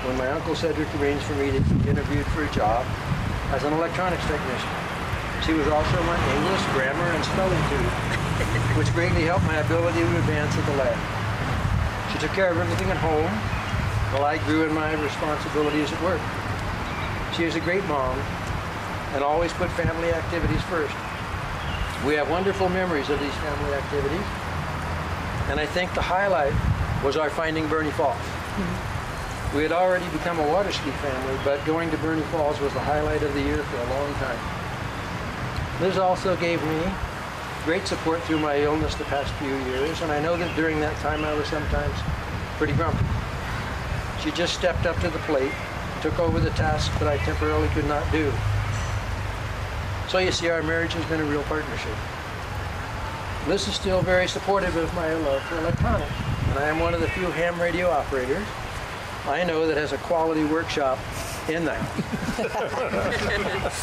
when my Uncle Cedric arranged for me to be interviewed for a job as an electronics technician. She was also my English, grammar, and spelling tutor, which greatly helped my ability to advance at the lab. She took care of everything at home while I grew in my responsibilities at work. She is a great mom and always put family activities first. We have wonderful memories of these family activities, and I think the highlight was our finding Bernie Falls. We had already become a water ski family, but going to Bernie Falls was the highlight of the year for a long time. Liz also gave me great support through my illness the past few years, and I know that during that time I was sometimes pretty grumpy. She just stepped up to the plate, took over the task that I temporarily could not do. So you see, our marriage has been a real partnership. Liz is still very supportive of my love for electronics, and I am one of the few ham radio operators I know that has a quality workshop in that.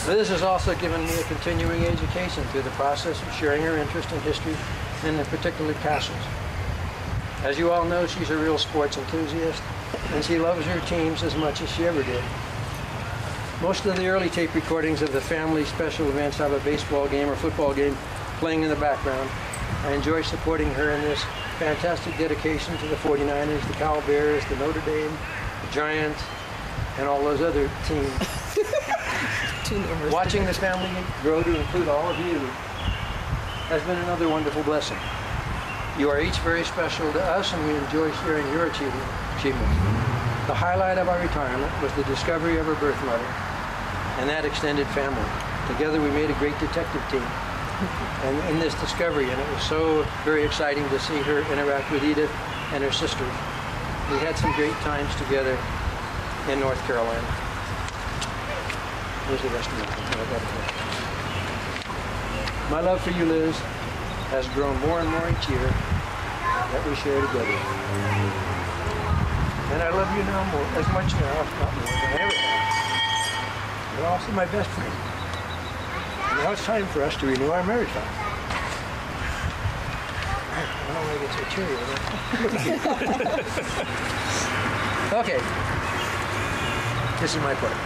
Liz has also given me a continuing education through the process of sharing her interest in history and in particular castles. As you all know, she's a real sports enthusiast, and she loves her teams as much as she ever did. Most of the early tape recordings of the family special events have a baseball game or football game playing in the background. I enjoy supporting her in this fantastic dedication to the 49ers, the Cal Bears, the Notre Dame, the Giants, and all those other teams. Watching this family grow to include all of you has been another wonderful blessing. You are each very special to us, and we enjoy sharing your achievements. The highlight of our retirement was the discovery of her birth mother and that extended family. Together we made a great detective team. And in this discovery, and it was so very exciting to see her interact with Edith and her sisters. We had some great times together in North Carolina. Where's the rest of it? My love for you, Liz, has grown more and more each year that we share together. And I love you now more, as much now, if not more, than I ever have. You're also my best friend. And now it's time for us to renew our marriage vows. I don't want to get so cheery. Okay. This is my part.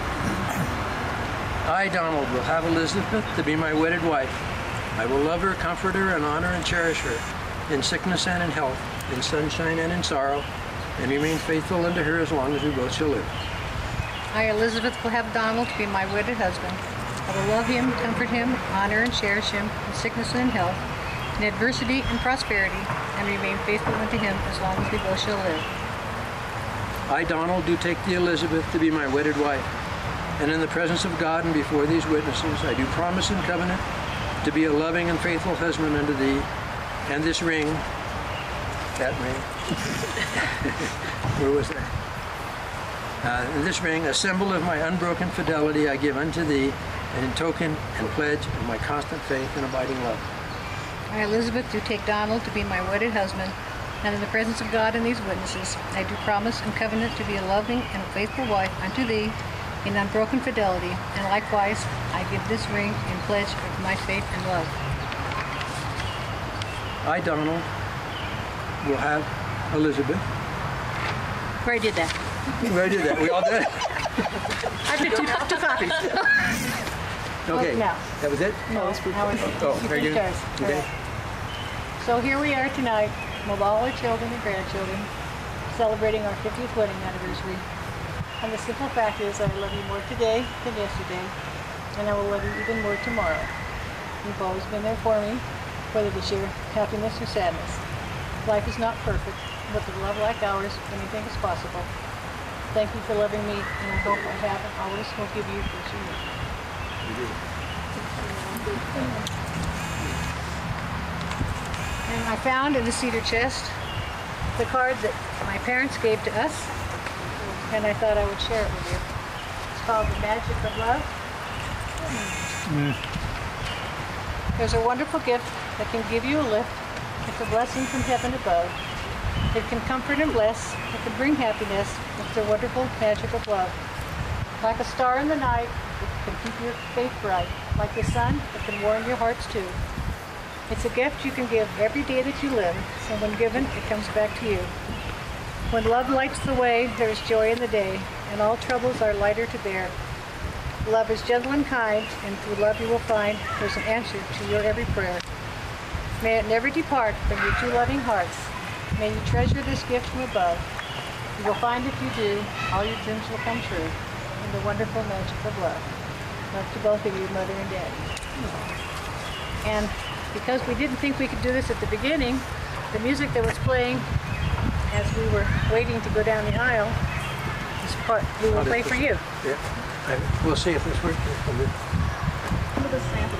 I, Donald, will have Elizabeth to be my wedded wife. I will love her, comfort her, and honor and cherish her, in sickness and in health, in sunshine and in sorrow, and remain faithful unto her as long as we both shall live. I, Elizabeth, will have Donald to be my wedded husband. I will love him, comfort him, honor and cherish him, in sickness and in health, in adversity and prosperity, and remain faithful unto him as long as we both shall live. I, Donald, do take thee, Elizabeth, to be my wedded wife, and in the presence of God and before these witnesses, I do promise and covenant to be a loving and faithful husband unto thee, and this ring, that ring, where was that? And this ring, a symbol of my unbroken fidelity, I give unto thee, and in token and pledge of my constant faith and abiding love. I, Elizabeth, do take Donald to be my wedded husband, and in the presence of God and these witnesses, I do promise and covenant to be a loving and faithful wife unto thee, in unbroken fidelity, and likewise I give this ring in pledge of my faith and love. I, Donald, will have Elizabeth. Where I did that. Where I did that. We all did it. I did two copies. Okay. Now. That was it? No, now we're Oh, very good. Okay. So here we are tonight with all our children and grandchildren celebrating our 50th wedding anniversary. And the simple fact is I love you more today than yesterday, and I will love you even more tomorrow. You've always been there for me, whether to share happiness or sadness. Life is not perfect, but with a love like ours, anything is possible. Thank you for loving me, and I hope I have and always will give you what you need. And I found in the cedar chest the card that my parents gave to us, and I thought I would share it with you. It's called The Magic of Love. There's a wonderful gift that can give you a lift. It's a blessing from heaven above. It can comfort and bless. It can bring happiness. It's the wonderful magic of love. Like a star in the night, it can keep your faith bright. Like the sun, it can warm your hearts too. It's a gift you can give every day that you live, and when given, it comes back to you. When love lights the way, there is joy in the day, and all troubles are lighter to bear. Love is gentle and kind, and through love you will find there's an answer to your every prayer. May it never depart from your two loving hearts. May you treasure this gift from above. You will find if you do, all your dreams will come true in the wonderful magic of love. Love to both of you, Mother and Daddy. And because we didn't think we could do this at the beginning, the music that was playing as we were waiting to go down the aisle, this part we will play for you. Yeah. We'll see if this works. Some of the samples.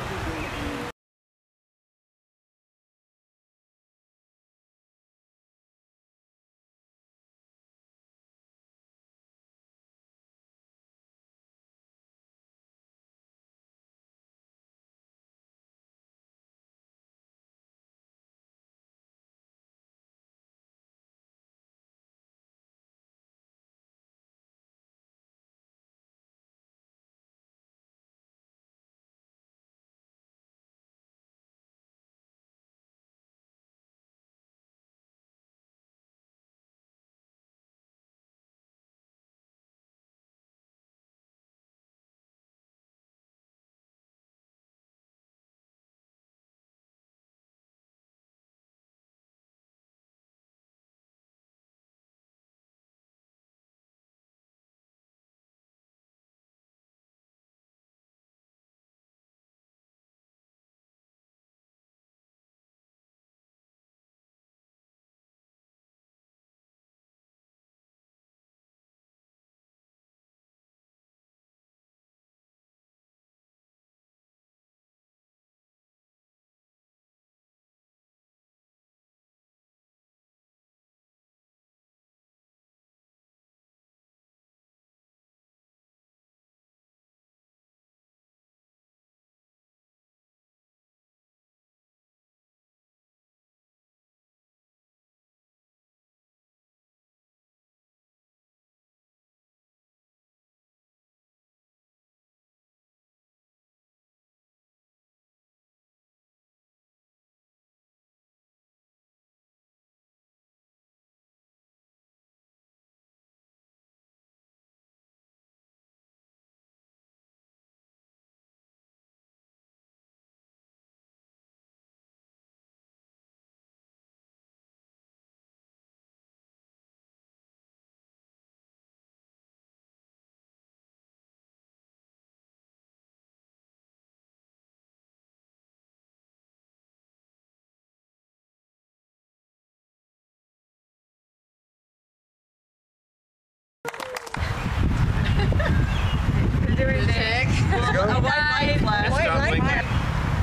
doing big. Let's go. A white flash.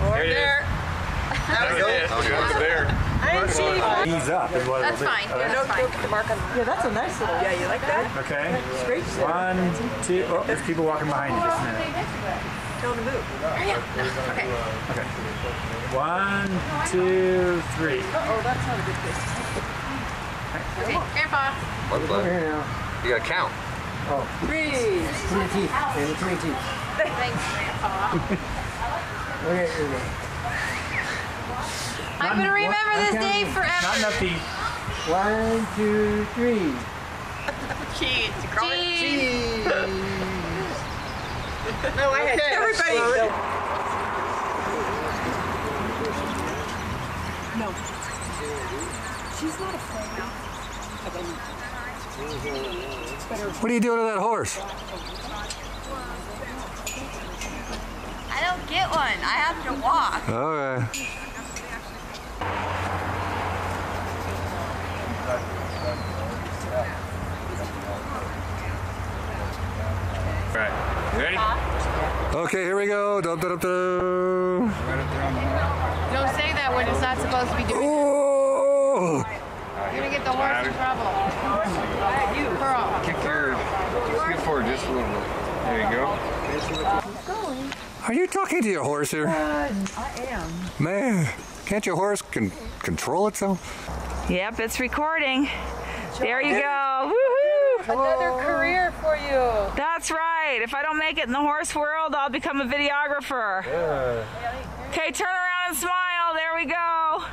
Over there. There we go. Over there. Ease up is what That's it'll fine. do. Yeah, that's fine. Yeah, that's a nice little. Yeah, you like that? Okay. Straight. 1, 2. Oh, there's people walking behind you. Just a minute. Tell them to move. Okay. Okay. 1, 2, 3. Oh, that's not a good place. Okay, Grandpa. What the? Here now. You gotta count. Oh. 3. Between the teeth. And between the teeth. Thanks, Grandpa. Okay, here we go. I'm gonna remember this day forever. Not enough teeth. 1, 2, 3. Cheese. Cheese. No, I had everybody. No. She's not afraid of anything. What are you doing to that horse? I don't get one. I have to walk. Okay. Right. Ready? Okay, here we go. Dum, dum, dum, dum. Don't say that when it's not supposed to be doing. Oh! You're gonna get the horse in trouble. Pearl. Kick your scoot forward just a little bit. There you go. Are you talking to your horse here? I am. Man, can't your horse control itself? Yep, it's recording. There you go. Woohoo! Another career for you. That's right. If I don't make it in the horse world, I'll become a videographer. Okay, turn around and smile. There we go.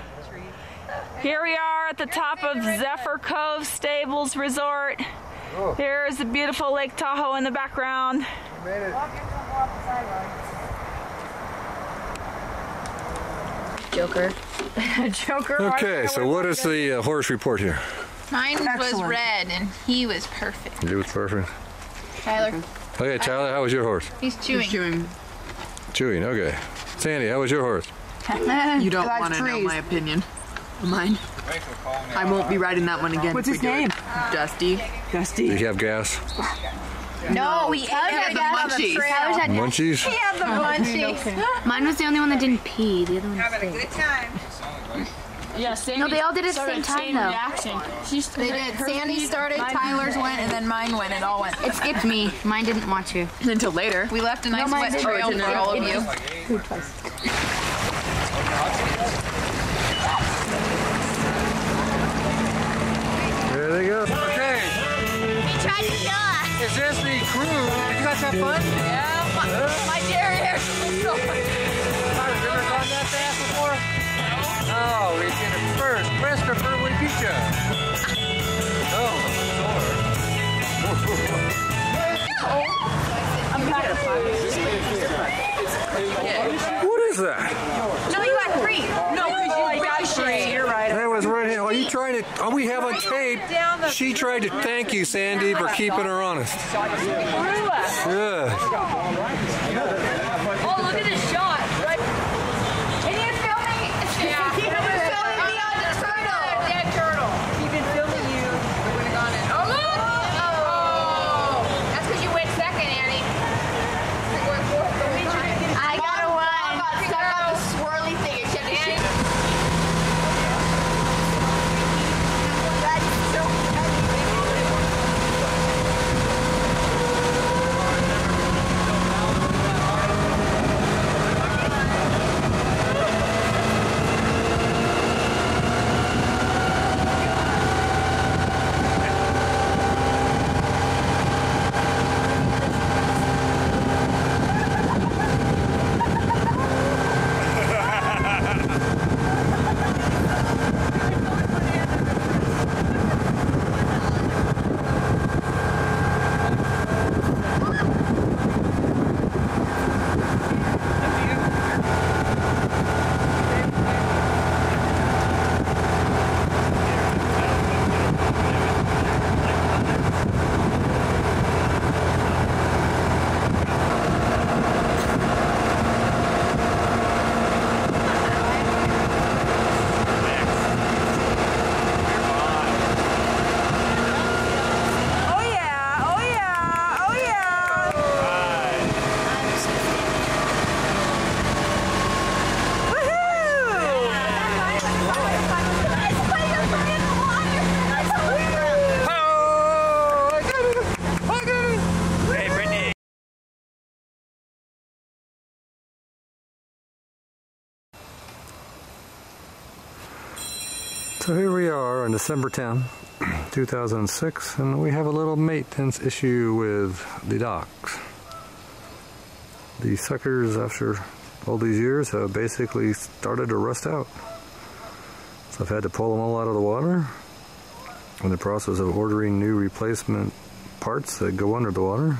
Here we are at the top of Zephyr Cove Stables Resort. There's the beautiful Lake Tahoe in the background. Made it. Joker. Joker. Okay, so what is the horse report here? Mine was red and he was perfect. It was perfect. Tyler. Okay, Tyler, how was your horse? He's chewing. Chewing, okay. Sandy, how was your horse? You don't want to know my opinion. Mine. I won't be riding that one again. What's his name? Dusty. Dusty. Did he have gas? No, he had the munchies. Munchies? He had the munchies. Mine was the only one that didn't pee. The other one Having a good time. Yeah, Sandy. No, they all did it at the same time though. Reaction. They did. Sandy started, Tyler's went, and then mine went. It all went. It skipped me. Mine didn't want to. Until later. We left a nice mine wet didn't. trail for all of you. There they go. Okay. He tried to kill us. Is this the crew? Did you guys have fun? Yeah. My derriere. Have you ever gone that fast before? No, we did it first. Christopher, we beat you. What is that? No, you got free. No, you got free. You're right. That was right here. Are you trying to? Oh, we have on tape. She tried to thank you, Sandy, for keeping her honest. Yeah. Oh, look at this shot. Right. Can you film me? Yeah. He was filming me on the turtle. Dead turtle. He's been filming you. We would have gone in. Oh, look. Oh. That's because you went second, Annie. You're going fourth. I got a one. I got the swirly thing. It should have So here we are on December 10, 2006, and we have a little maintenance issue with the docks. These suckers, after all these years, have basically started to rust out. So I've had to pull them all out of the water. I'm in the process of ordering new replacement parts that go under the water.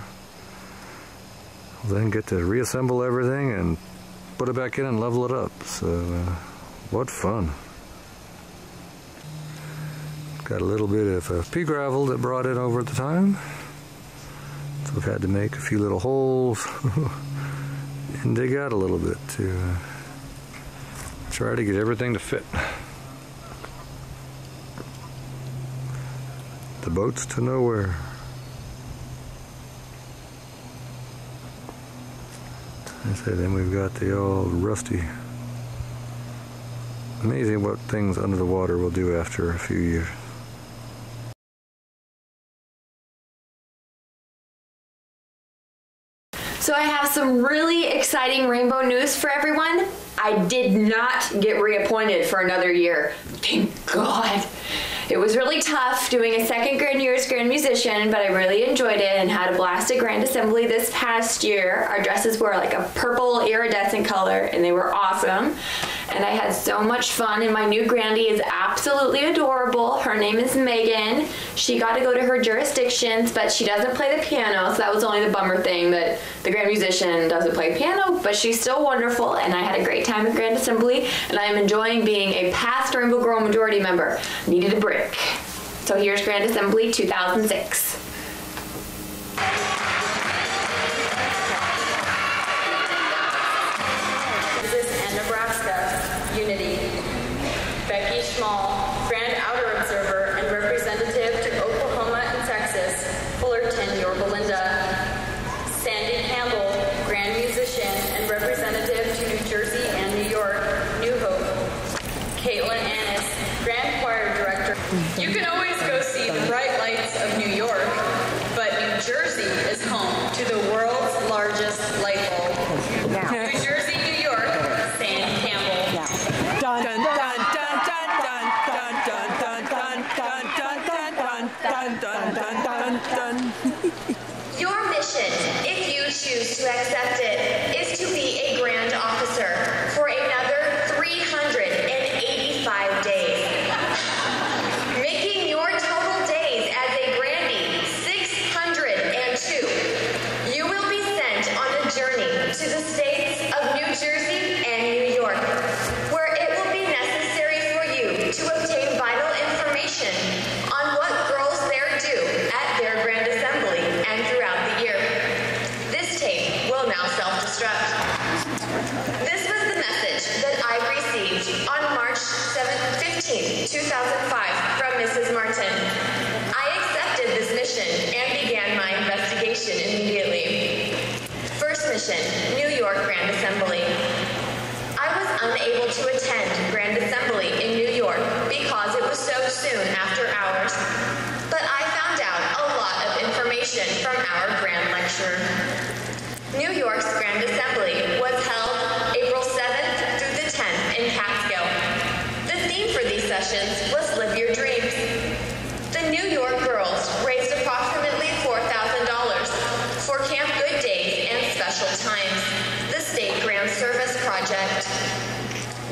I'll then get to reassemble everything and put it back in and level it up. So, what fun. Got a little bit of pea gravel that brought in over at the time. So I've had to make a few little holes and dig out a little bit to try to get everything to fit. The boat's to nowhere. I said, then we've got the old rusty. Amazing what things under the water will do after a few years. So I have some really exciting rainbow news for everyone. I did not get reappointed for another year. Thank God. It was really tough doing a second Grand Year's Grand Musician, but I really enjoyed it and had a blast at Grand Assembly this past year. Our dresses were like a purple iridescent color and they were awesome. And I had so much fun, and my new Grandy is absolutely adorable. Her name is Megan. She got to go to her jurisdictions, but she doesn't play the piano, so that was only the bummer thing, that the Grand Musician doesn't play piano, but she's still wonderful, and I had a great time at Grand Assembly, and I am enjoying being a past Rainbow Girl majority member. Needed a break. So here's Grand Assembly 2006. Unity. Becky Schmall, Grand Outer Observer and representative to Oklahoma and Texas, Fullerton, Yorba Linda. Sandy Campbell, Grand Musician and representative to New Jersey and New York, New Hope. Caitlin Annis, Grand Choir Director. You can always go see the bright lights of New York, but New Jersey is home to the world's largest light bulb. Yeah. New Jersey, New York, Sandy Campbell. Dun dun dun dun dun dun dun dun dun dun dun dun dun dun. Your mission, if you choose to accept it, is to be a Grand Officer for another 385 days. Making your total days as a Grandy 602. You will be sent on a journey to the states of New Jersey and New York, where it will be necessary for you to obtain vital information on what girls there do at their Grand Assembly and throughout the year. This tape will now self-destruct. This was the message that I received on March 15, 2005 from Mrs. Martin. I accepted this mission and began my investigation immediately. First mission, New York Grand Assembly. I was unable to attend Grand Assembly in New York because it was so soon after hours, but I found out a lot of information from our Grand Lecturer. New York's Grand Assembly was held April 7th through the 10th in Catskill. The theme for these sessions was Live Your Dreams. The New York girls raised approximately $4,000 for Camp Good Days and Special Times, the State Grand Service Project.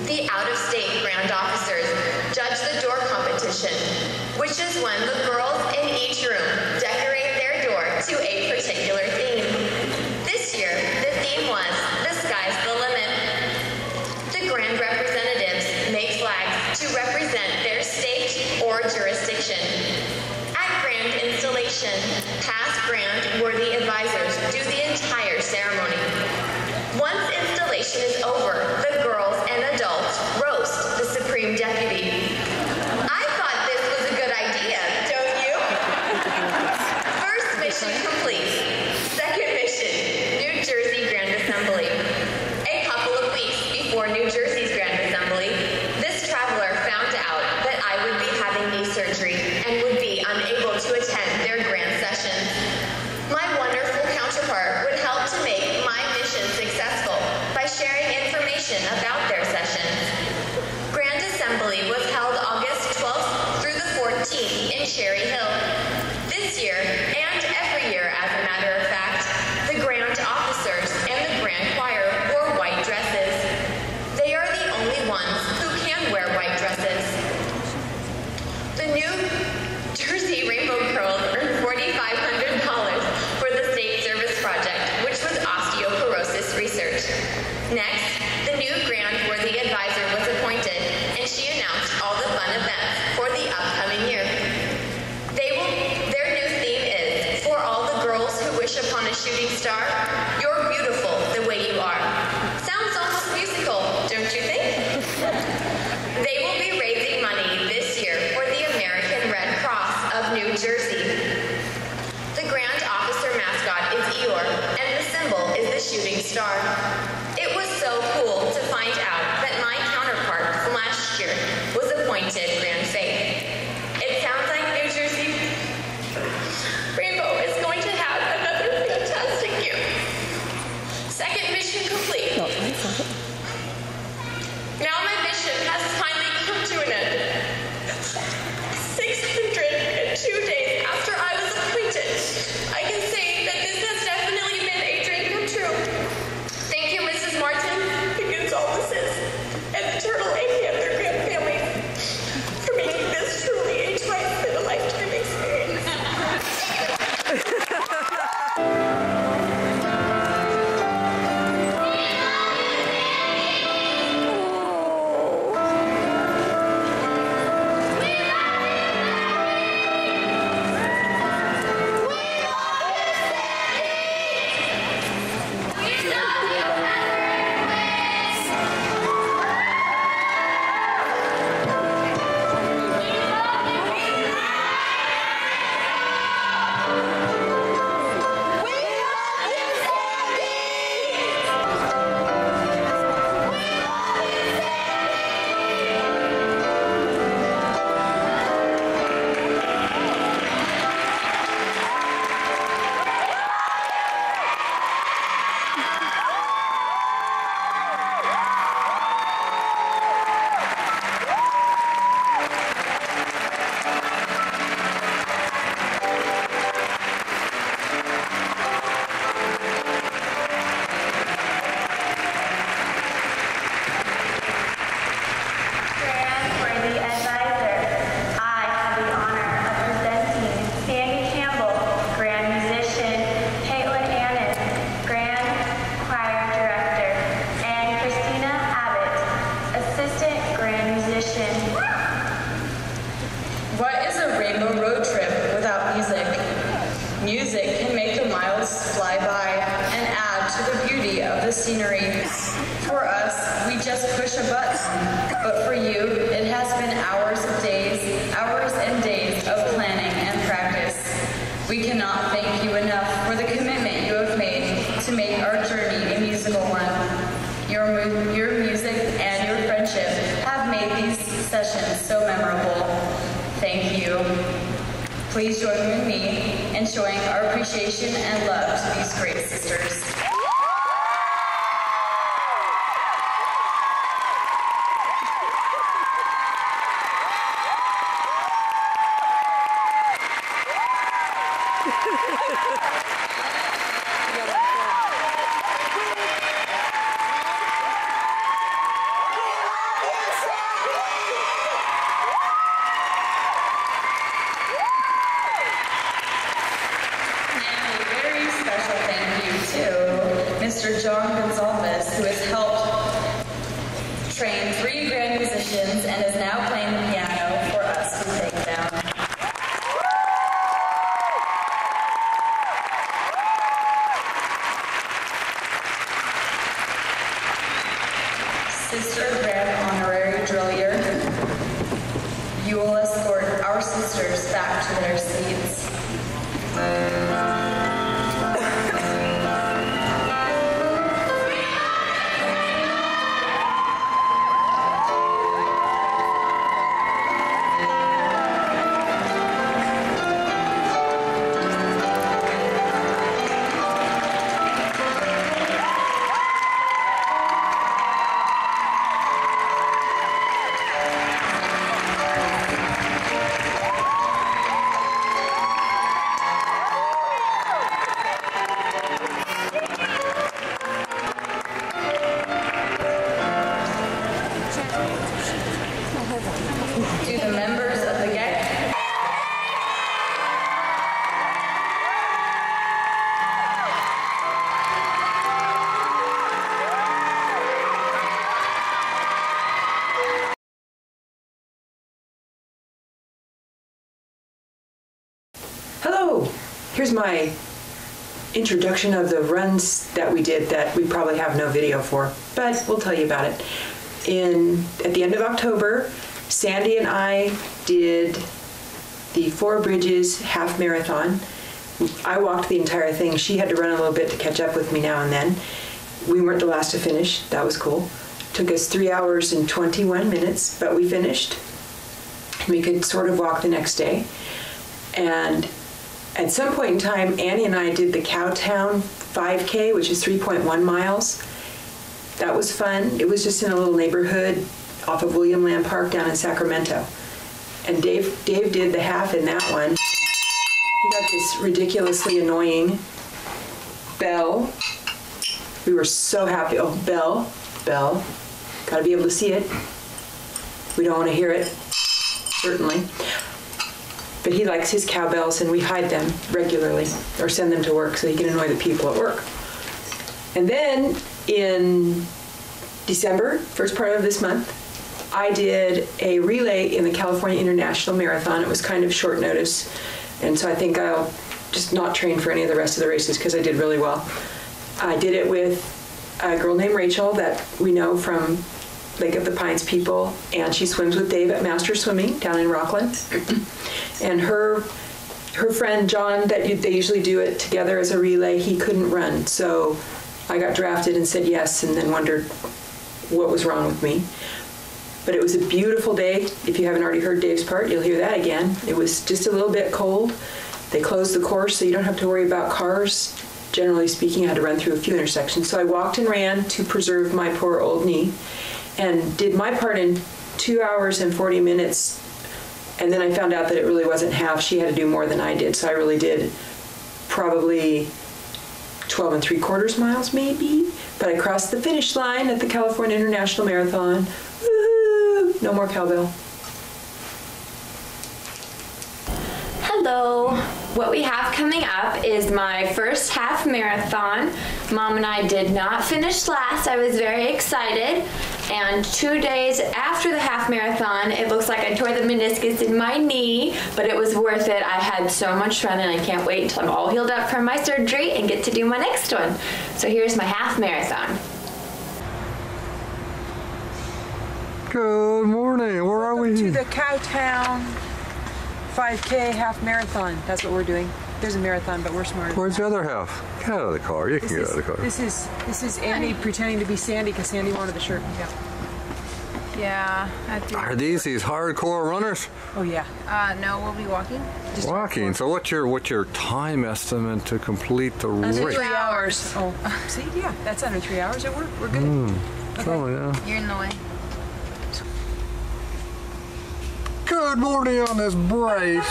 The out-of-state Grand Officers judge the door competition, which is when the girls in each room decorate their door to a particular theme. This year, the theme was The Sky's the Limit. The Grand Representatives make flags to represent their state or jurisdiction. At Grand Installation, past Grand Worthy Advisors do the entire ceremony. Once installation is over, the girls and adults roast the Supreme Deputy. I thought this was a good idea, don't you? star, you're beautiful the way you are. Sounds almost musical, don't you think? They will be raising money this year for the American Red Cross of New Jersey. The Grand Officer mascot is Eeyore, and the symbol is the shooting star. It was so cool to find out that my counterpart from last year was appointed Grand Fate. It sounds like New Jersey Rainbow is going to have another fantastic year. Second mission complete. Now my mission has finally come to an end. 602 days after I was appointed, I can say that this has definitely been a dream come true. Thank you, Mrs. Martin, the Gonzaleses, and the Turtle and Panther Grand family for making this truly a twice-in-a-lifetime experience. What is a rainbow road trip without music? Music can make the miles fly by and add to the beauty of the scenery. For us, we just push a button, but for you, it has been hours and days of planning and practice. We cannot thank you enough for the commitment you have made to make our journey a musical one. Your music and your friendship have made these sessions so memorable. Thank you. Please join with me in showing our appreciation and love to these great sisters. Mr. John Gonzalez, who has helped train 3 grand musicians and is now playing the piano for us to take down. Sister Grand Honorary Drillier, you will escort our sisters back to their seats. To the members of the GEC, Hello, here's my introduction of the runs that we did that we probably have no video for, but we'll tell you about it. At the end of October, Sandy and I did the Four Bridges half marathon. I walked the entire thing. She had to run a little bit to catch up with me now and then. We weren't the last to finish. That was cool. Took us 3 hours and 21 minutes, but we finished. We could sort of walk the next day. And at some point in time, Annie and I did the Cowtown 5K, which is 3.1 miles. That was fun. It was just in a little neighborhood off of William Land Park down in Sacramento. And Dave did the half in that one. He got this ridiculously annoying bell. We were so happy. Oh, bell. Got to be able to see it. We don't want to hear it, certainly. But he likes his cowbells, and we hide them regularly or send them to work so he can annoy the people at work. And then in December, first part of this month, I did a relay in the California International Marathon. It was kind of short notice, and so I think I'll just not train for any of the rest of the races because I did really well. I did it with a girl named Rachel that we know from Lake of the Pines people, and she swims with Dave at Master Swimming down in Rockland. And her friend John, that they usually do it together as a relay, he couldn't run, so I got drafted and said yes, and then wondered what was wrong with me. But it was a beautiful day. If you haven't already heard Dave's part, you'll hear that again. It was just a little bit cold. They closed the course, so you don't have to worry about cars. Generally speaking, I had to run through a few intersections. So I walked and ran to preserve my poor old knee and did my part in 2 hours and 40 minutes. And then I found out that it really wasn't half. She had to do more than I did. So I really did probably 12 3/4 miles maybe. But I crossed the finish line at the California International Marathon. Woo-hoo! No more cowbell. Hello. What we have coming up is my first half marathon. Mom and I did not finish last. I was very excited. And 2 days after the half marathon, it looks like I tore the meniscus in my knee, but it was worth it. I had so much fun, and I can't wait until I'm all healed up from my surgery and get to do my next one. So here's my half marathon. Good morning. Where are we? To the Cowtown 5K half marathon. That's what we're doing. There's a marathon, but we're smarter. Where's the other half? Get out of the car. You can get out of the car. This is Annie pretending to be Sandy because Sandy wanted the shirt. Yeah. Are these hardcore runners? Oh yeah. No, we'll be walking. Walking. So what's your time estimate to complete the race? Under 3 hours. Oh, see, yeah, that's under 3 hours. We're good. Okay. Oh yeah. You're in the way. Good morning on this bright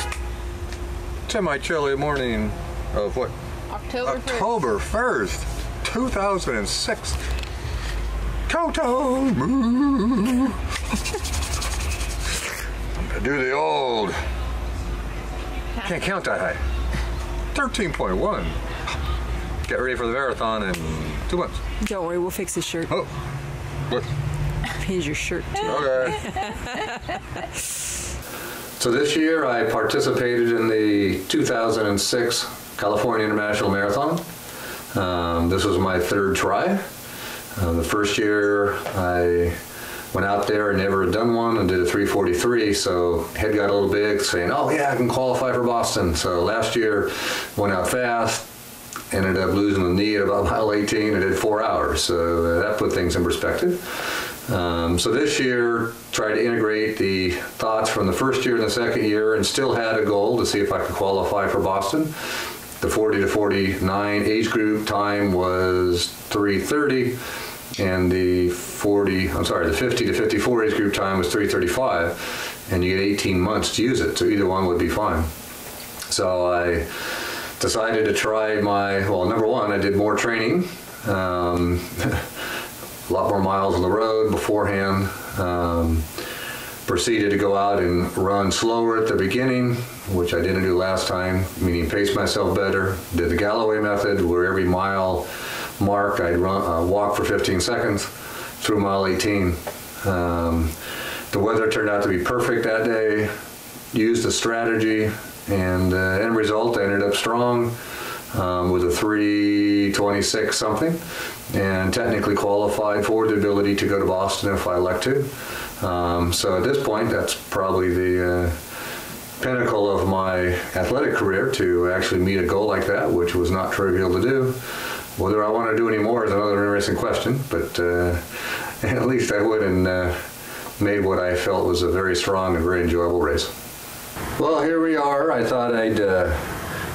semi-chilly morning of what? October 1st, 2006. Cowtown. I'm gonna do the old. Can't count that high. 13.1. Get ready for the marathon in 2 months. Don't worry, we'll fix the shirt. Oh, what? Here's your shirt too. Okay. So this year I participated in the 2006 California International Marathon. This was my third try. The first year I went out there and never had done one and did a 3:43, so head got a little big saying, oh yeah, I can qualify for Boston. So last year went out fast, ended up losing the knee at about mile 18 and did 4 hours. So that put things in perspective. So this year, tried to integrate the thoughts from the first year and the second year, and still had a goal to see if I could qualify for Boston. The 40 to 49 age group time was 3:30, and the 50 to 54 age group time was 3:35, and you get 18 months to use it, so either one would be fine. So I decided to try number one, I did more training. A lot more miles on the road beforehand. Proceeded to go out and run slower at the beginning, which I didn't do last time, meaning pace myself better. Did the Galloway method, where every mile mark I'd walk for 15 seconds through mile 18. The weather turned out to be perfect that day. Used the strategy, and end result, I ended up strong. with a 3:26 something, and technically qualified for the ability to go to Boston if I elect to. So at this point, that's probably the pinnacle of my athletic career, to actually meet a goal like that, which was not trivial to do. Whether I want to do any more is another interesting question, but at least I went and made what I felt was a very strong and very enjoyable race. Well, here we are. I thought I'd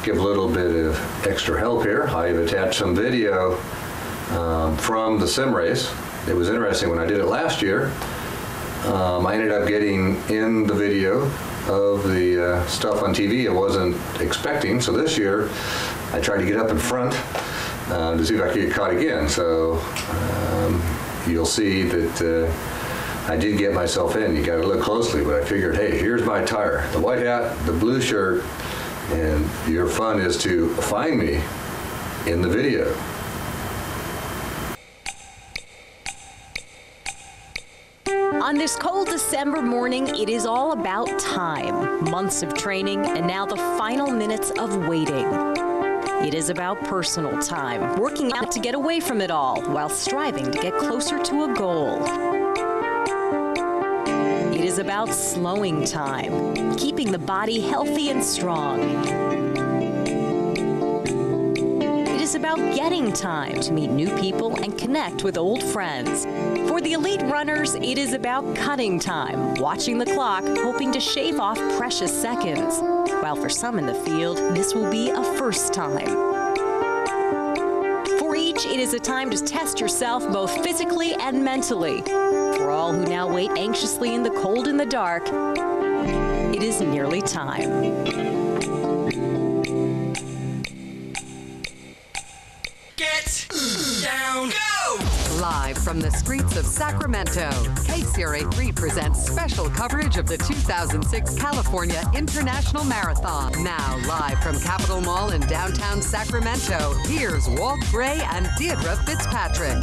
give a little bit of extra help here. I've attached some video from the sim race. It was interesting when I did it last year. I ended up getting in the video of the stuff on TV I wasn't expecting. So this year, I tried to get up in front to see if I could get caught again. So you'll see that I did get myself in. You got to look closely, but I figured, hey, here's my tire, the white hat, the blue shirt, and your fun is to find me in the video. On this cold December morning, it is all about time. Months of training, and now the final minutes of waiting. It is about personal time, working out to get away from it all, while striving to get closer to a goal. It is about slowing time, keeping the body healthy and strong. It is about getting time to meet new people and connect with old friends. For the elite runners, it is about cutting time, watching the clock, hoping to shave off precious seconds. While for some in the field, this will be a first time. For each, it is a time to test yourself both physically and mentally. For all who now wait anxiously in the cold and the dark, it is nearly time. Get down, go! Live from the streets of Sacramento, KCRA3 presents special coverage of the 2006 California International Marathon. Now, live from Capitol Mall in downtown Sacramento, here's Walt Gray and Deirdre Fitzpatrick.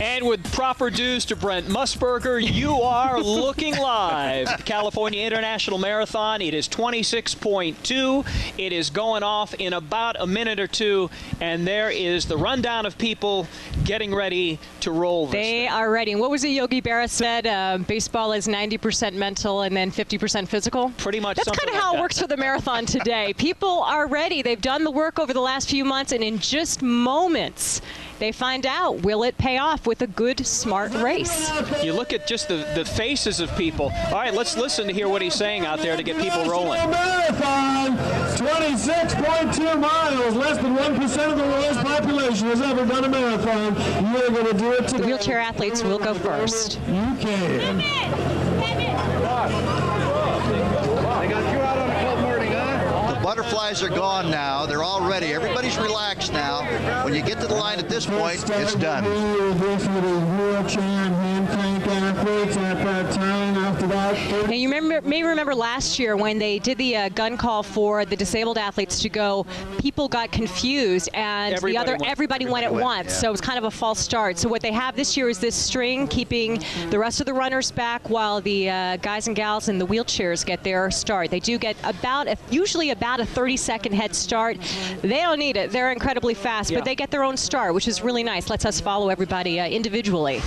And with proper dues to Brent Musburger, you are looking live. The California International Marathon, it is 26.2. It is going off in about a minute or two, and there is the rundown of people getting ready to roll this They are ready. And what was it Yogi Berra said? Baseball is 90% mental and then 50% physical? Pretty much. That's kind of how it works for the marathon today. People are ready. They've done the work over the last few months, and in just moments, they find out, will it pay off with a good, smart race? You look at just the faces of people. All right, let's listen to hear what he's saying out there to get people rolling. Marathon, 26.2 miles. Less than 1% of the world's population has ever done a marathon. You're going to do it today. The wheelchair athletes will go first. You can. They got you out on a cold morning, huh? The butterflies are gone now. They're all ready. Everybody's relaxed now. When you get to the line at this point, it's done. Now you may remember last year when they did the gun call for the disabled athletes to go, people got confused and everybody went at once. Yeah. So it was kind of a false start. So what they have this year is this string keeping the rest of the runners back while the guys and gals in the wheelchairs get their start. They do get usually about a 30-second head start. They don't need it. They're incredibly fast, but they get their own start, which is really nice. Lets us follow everybody individually.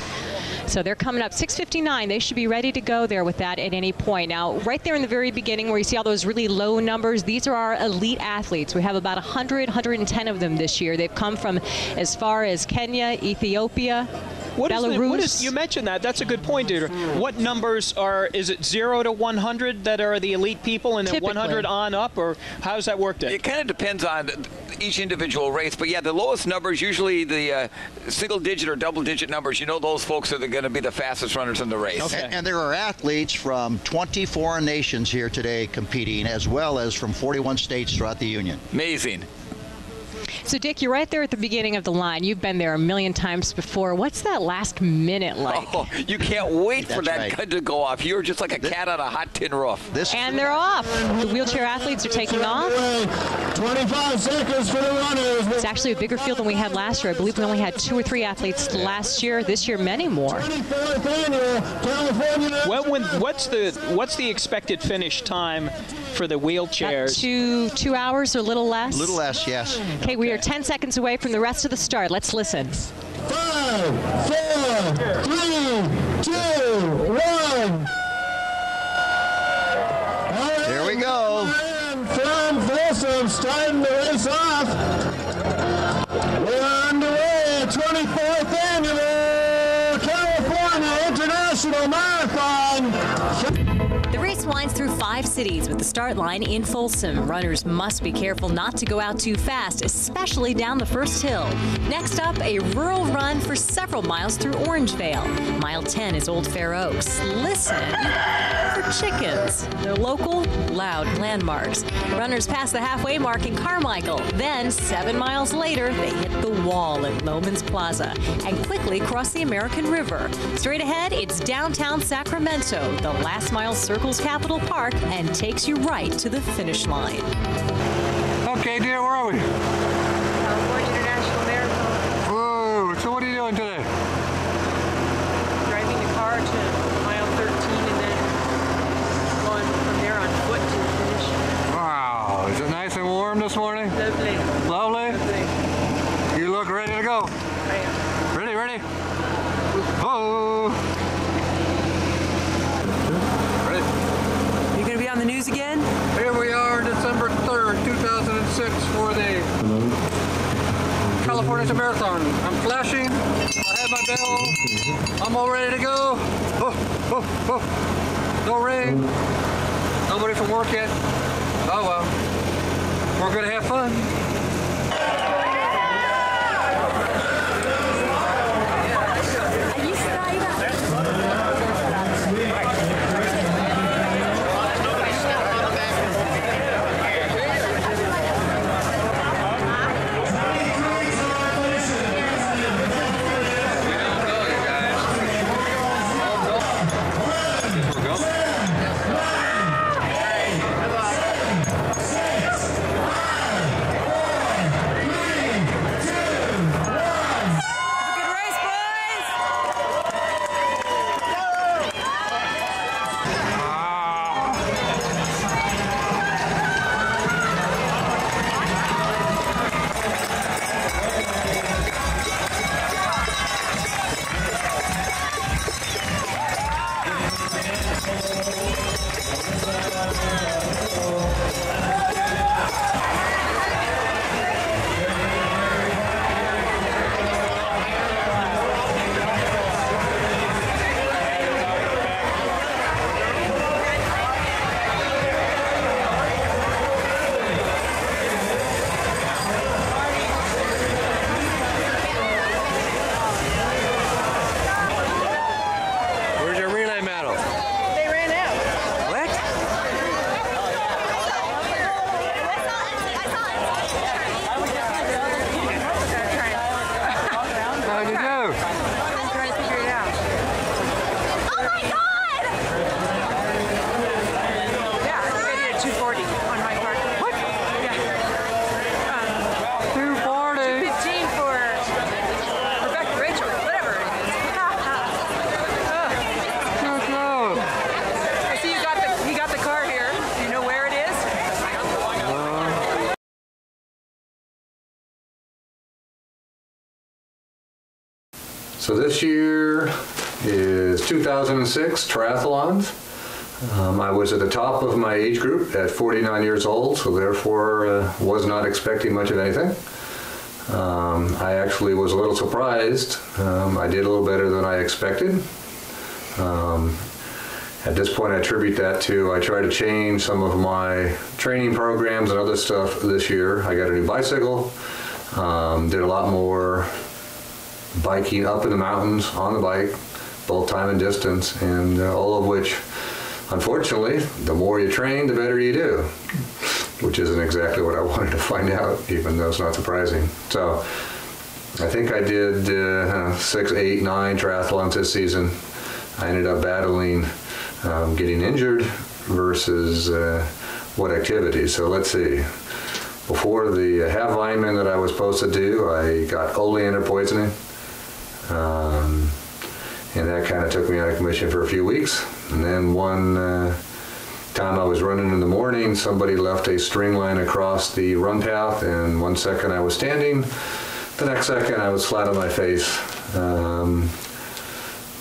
So they're coming up 6:59. They should be ready to go there with that at any point. Now, right there in the very beginning where you see all those really low numbers, these are our elite athletes. We have about 110 of them this year. They've come from as far as Kenya, Ethiopia, Belarus. You mentioned that. That's a good point, Deirdre. What numbers is it 0 to 100 that are the elite people and then typically 100 on up, or how does that work then? It kind of depends on each individual race, but yeah, the lowest numbers, usually the single-digit or double-digit numbers, you know those folks are going to be the fastest runners in the race. Okay. And there are athletes from 24 nations here today competing, as well as from 41 states throughout the Union. Amazing. So, Dick, you're right there at the beginning of the line. You've been there a million times before. What's that last minute like? Oh, you can't wait for that gun to go off. You're just like a cat on a hot tin roof. And they're off. The wheelchair athletes are taking off. 25 seconds for the runners. It's actually a bigger field than we had last year. I believe we only had 2 or 3 athletes last year. This year, many more. What's the expected finish time for the wheelchairs. About 2 hours or a little less? A little less, yes. Okay, we are 10 seconds away from the rest of the start. Let's listen. 5, 4, 3, 2, 1. There we go. From Folsom starting the race off. We're underway. 24th Annual California International Marathon. The race winds through 5 cities with the start line in Folsom. Runners must be careful not to go out too fast, especially down the first hill. Next up, a rural run for several miles through Orangevale. Mile 10 is Old Fair Oaks. Listen for chickens. They're local, loud landmarks. Runners pass the halfway mark in Carmichael. Then, 7 miles later, they hit the wall at Loman's Plaza and quickly cross the American River. Straight ahead, it's downtown Sacramento. The last mile circles Capitol Park and takes you right to the finish line. Okay, dear, where are we? California International Marathon. Whoa, so what are you doing today? Driving the car to mile 13 and then going from there on foot to the finish. Wow, is it nice and warm this morning? Lovely. Lovely? Lovely. You look ready to go. I am. Ready, ready? Oh! Ready? You going to be on the news again? Here we are, December 3rd, 2006 for the California Marathon. I'm flashing. I have my bell. I'm all ready to go. Oh, oh, oh. No rain. Nobody from work yet. Oh well. We're going to have fun. So this year is 2006 triathlons. I was at the top of my age group at 49 years old, so therefore was not expecting much of anything. I actually was a little surprised. I did a little better than I expected. At this point, I attribute that to I tried to change some of my training programs and other stuff this year. I got a new bicycle, did a lot more biking up in the mountains on the bike, both time and distance, and all of which, unfortunately, the more you train, the better you do, which isn't exactly what I wanted to find out, even though it's not surprising. So I think I did 6, 8, 9 triathlons this season. I ended up battling getting injured versus what activity. So let's see. Before the half Ironman that I was supposed to do, I got oleander poisoning. And that kind of took me out of commission for a few weeks. And then one time I was running in the morning, somebody left a string line across the run path, and 1 second I was standing, the next second I was flat on my face.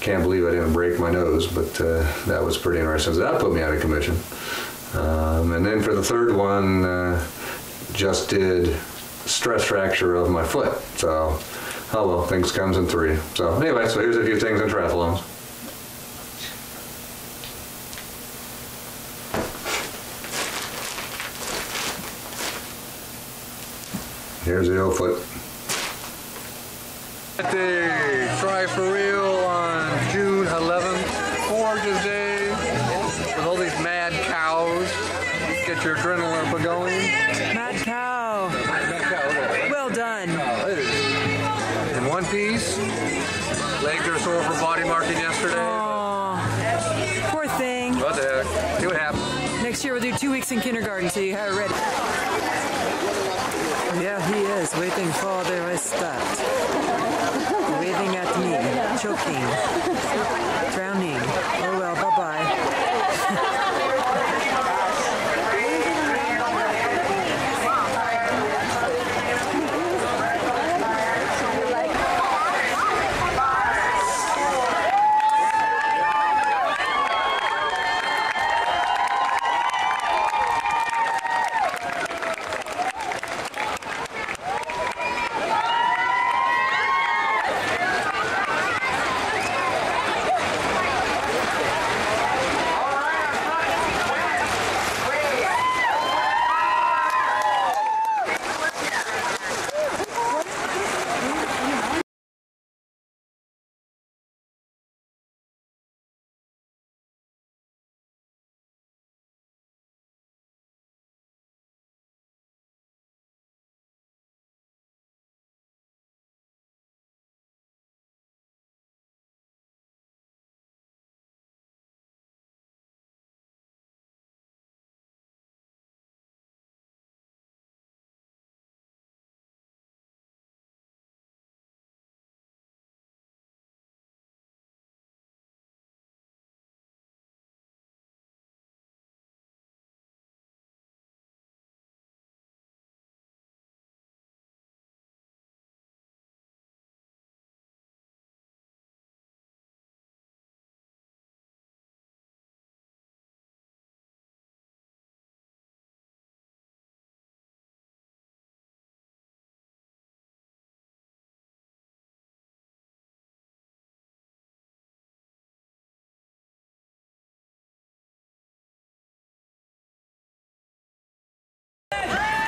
Can't believe I didn't break my nose, but that was pretty interesting. So that put me out of commission. And then for the third one, just did stress fracture of my foot. So, oh well, things comes in three. So anyway, so here's a few things in triathlons. Here's the old foot. Try for real on June 11th. Gorgeous day with all these mad cows. Get your adrenaline up and going. Mad cow. Well done. In one piece. Legs are sore from body marking yesterday. Aww. Poor thing. What the heck? See what happens. Next year we'll do 2 weeks in kindergarten, so you have it ready. Yeah, he is waiting for the restart. Waving at me, choking, drowning. Oh well, bye-bye.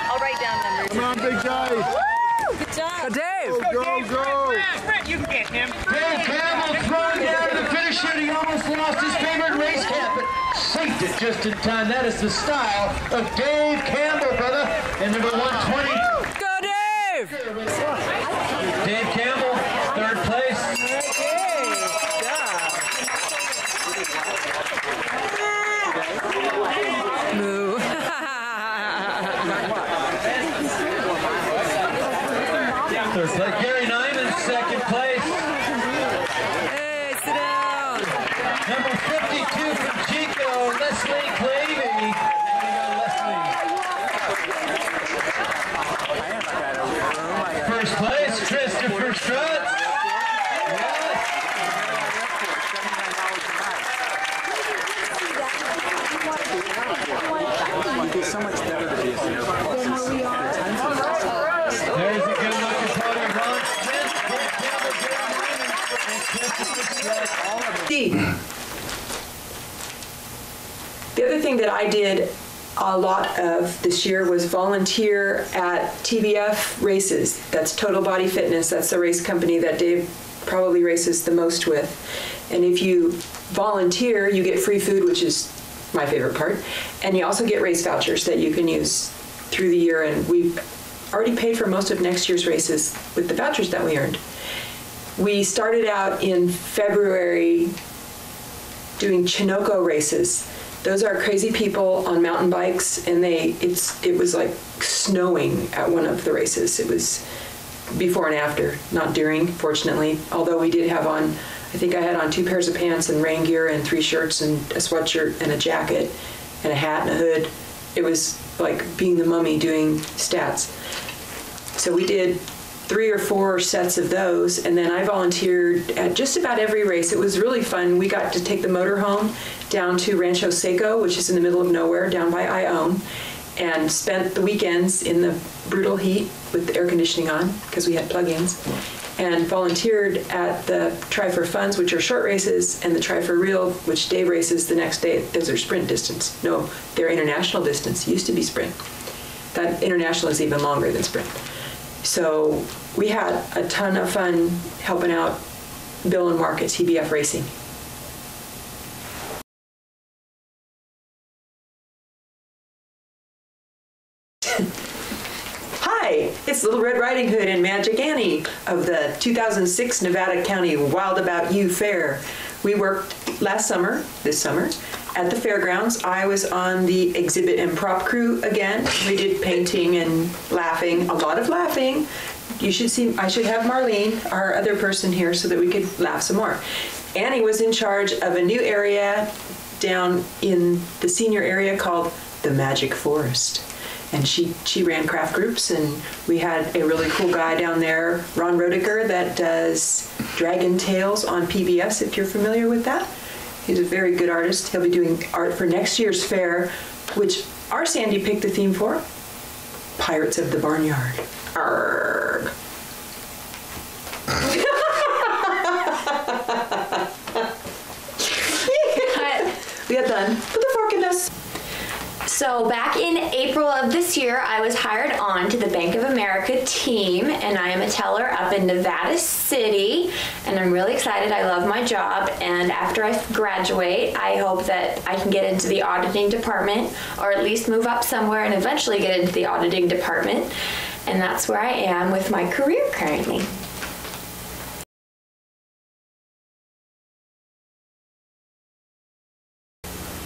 I'll write down numbers. Come on, big guy. Woo! Good job. Go, Dave. Go. Fred, you can get him. Dave Campbell throwing down to the finish here. He almost lost his favorite race cap, but saved it just in time. That is the style of Dave Campbell, brother. And number 120. Go, Dave. Dave Campbell, third place. Moo. Third place. Gary Nyman, second place. Hey, sit down. Number 52 from Chico, Leslie Clavey. First place, Christopher Strutz. So much better to be a senior. There's a good looking photo of Ron Smith, Campbell, Gary Nyman, and Christopher Strutz. The other thing that I did a lot of this year was volunteer at TBF races. That's Total Body Fitness. That's the race company that Dave probably races the most with. And if you volunteer, you get free food, which is my favorite part. And you also get race vouchers that you can use through the year. And we've already paid for most of next year's races with the vouchers that we earned. We started out in February doing Chinoco races. Those are crazy people on mountain bikes, and it was like snowing at one of the races. It was before and after, not during, fortunately. Although we did have on, I think I had on 2 pairs of pants and rain gear and 3 shirts and a sweatshirt and a jacket, and a hat and a hood. It was like being the mummy doing stats. So we did 3 or 4 sets of those, and then I volunteered at just about every race. It was really fun. We got to take the motorhome down to Rancho Seco, which is in the middle of nowhere, down by Ione, and spent the weekends in the brutal heat with the air conditioning on, because we had plug-ins, and volunteered at the Try for Funds, which are short races, and the Try for Real, which Dave races the next day. Those are sprint distance. No, they're international distance. Used to be sprint. That international is even longer than sprint. So we had a ton of fun helping out Bill and Mark at TBF Racing. Hi, it's Little Red Riding Hood and Magic Annie of the 2006 Nevada County Wild About You Fair. We worked this summer, at the fairgrounds. I was on the exhibit and prop crew again. We did painting and laughing, a lot of laughing. You should see, I should have Marlene, our other person here, so that we could laugh some more. Annie was in charge of a new area down in the senior area called the Magic Forest. And she ran craft groups, and we had a really cool guy down there, Ron Roediger, that does Dragon Tales on PBS, if you're familiar with that. He's a very good artist. He'll be doing art for next year's fair, which our Sandy picked the theme for, Pirates of the Barnyard. Arrgh. We got done. Put the fork in this. So back in April of this year, I was hired on to the Bank of America team, and I am a teller up in Nevada City, and I'm really excited. I love my job, and after I graduate, I hope that I can get into the auditing department, or at least move up somewhere and eventually get into the auditing department, and that's where I am with my career currently.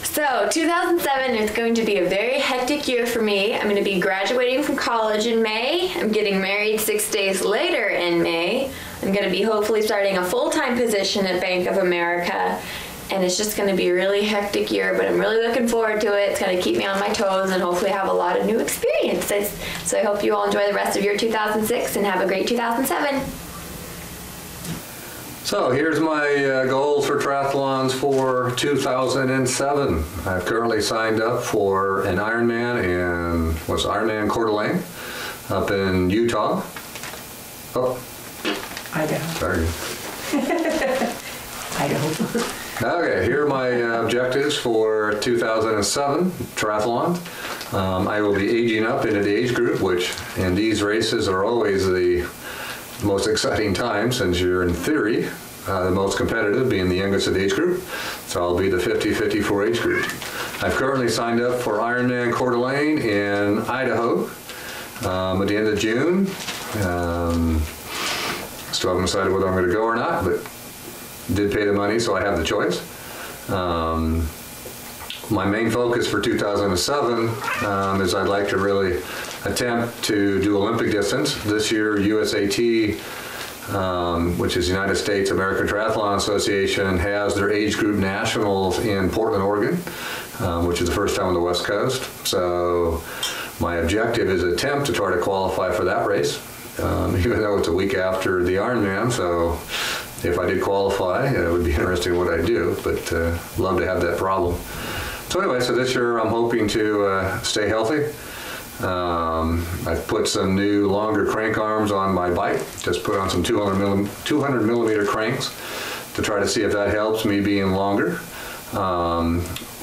So 2007 is going to be a very hectic year for me. I'm going to be graduating from college in May. I'm getting married 6 days later in May. I'm going to be hopefully starting a full-time position at Bank of America. And it's just going to be a really hectic year, but I'm really looking forward to it. It's going to keep me on my toes and hopefully have a lot of new experiences. So I hope you all enjoy the rest of your 2006 and have a great 2007. So here's my goals for triathlons for 2007. I've currently signed up for an Ironman in, Ironman Coeur d'Alene up in Utah. Oh. Idaho. Sorry. Idaho. Okay, here are my objectives for 2007 triathlon. I will be aging up into the age group, which in these races are always the most exciting time, since you're in theory the most competitive, being the youngest of the age group. So I'll be the 50-54 age group. I've currently signed up for Ironman Coeur d'Alene in Idaho at the end of June. Still haven't decided whether I'm going to go or not, but did pay the money, so I have the choice. My main focus for 2007 is I'd like to really attempt to do Olympic distance. This year, USAT, which is United States American Triathlon Association, has their age group nationals in Portland, Oregon, which is the first time on the West Coast. So my objective is to attempt to try to qualify for that race, even though it's a week after the Ironman. So if I did qualify, it would be interesting what I do, but love to have that problem. So anyway, so this year I'm hoping to stay healthy. I've put some new longer crank arms on my bike, just put on some 200 millimeter cranks to try to see if that helps me being longer,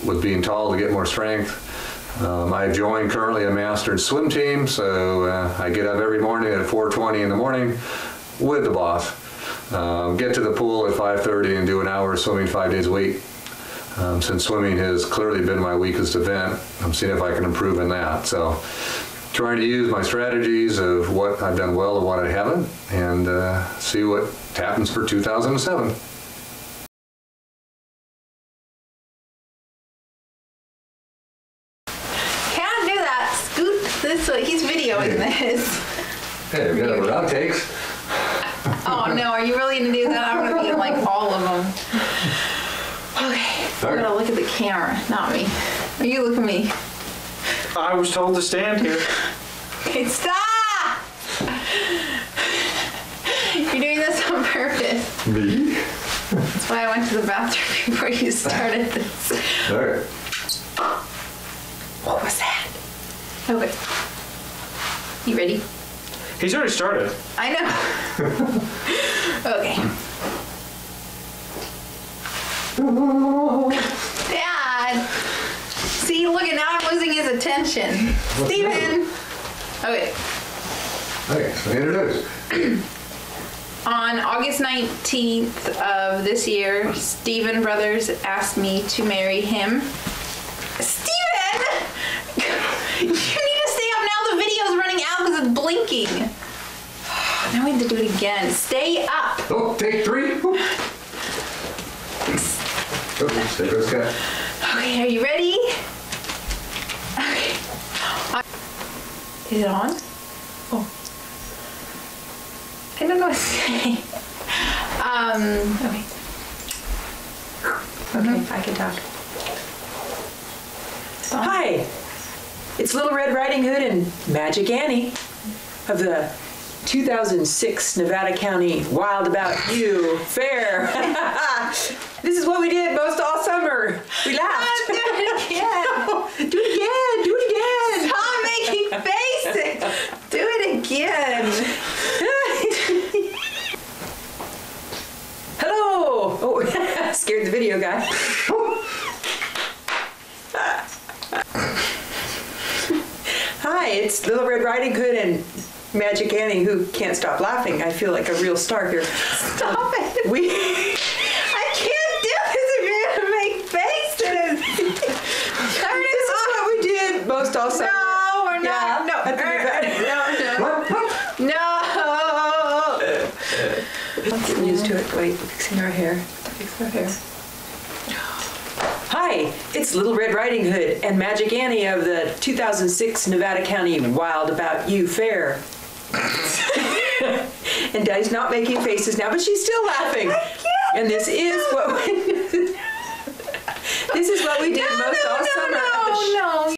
with being tall to get more strength. I joined currently a mastered swim team, so I get up every morning at 4:20 in the morning with the boss. Get to the pool at 5:30 and do an hour of swimming 5 days a week. Since swimming has clearly been my weakest event, I'm seeing if I can improve in that. So trying to use my strategies of what I've done well and what I haven't, and see what happens for 2007. Can't do that. Scoot this way. He's videoing this. Hey, we got our outtakes. Oh no, are you really gonna do that? I'm gonna be in like all of them. Okay, I'm gonna look at the camera, not me. You look at me. I was told to stand here. Okay, stop! You're doing this on purpose. Me? That's why I went to the bathroom before you started this. All right. What was that? Okay. You ready? He's already started. I know. Okay. Dad! See, look at now I'm losing his attention. Steven! Okay. Okay, so introduce. On August 19th of this year, Steven Brothers asked me to marry him. Steven! You need to stay up now. The video's running out because it's blinking. Now we have to do it again. Stay up. Oh, take 3. Oh, there goes Kat. Okay, are you ready? Okay. Is it on? Oh. I don't know what to say. Okay. Okay, I can talk. Hi, it's Little Red Riding Hood and Magic Annie of the 2006 Nevada County Wild About You Fair. This is what we did most all summer. We laughed. Do it again. Do it again. Do it again. Stop making faces. Do it again. Hello. Oh, scared the video guy. Hi, it's Little Red Riding Hood and Magic Annie, who can't stop laughing. I feel like a real star here. Stop it. I can't do this if you're gonna make faces. This is what we did most all summer. No, we're not. Yeah, No. Let's get used to it. Wait, fixing our hair. Fix our hair. Hi, it's Little Red Riding Hood and Magic Annie of the 2006 Nevada County Wild About You Fair. And Daddy's not making faces now, but she's still laughing. And this is what we did most all summer. No.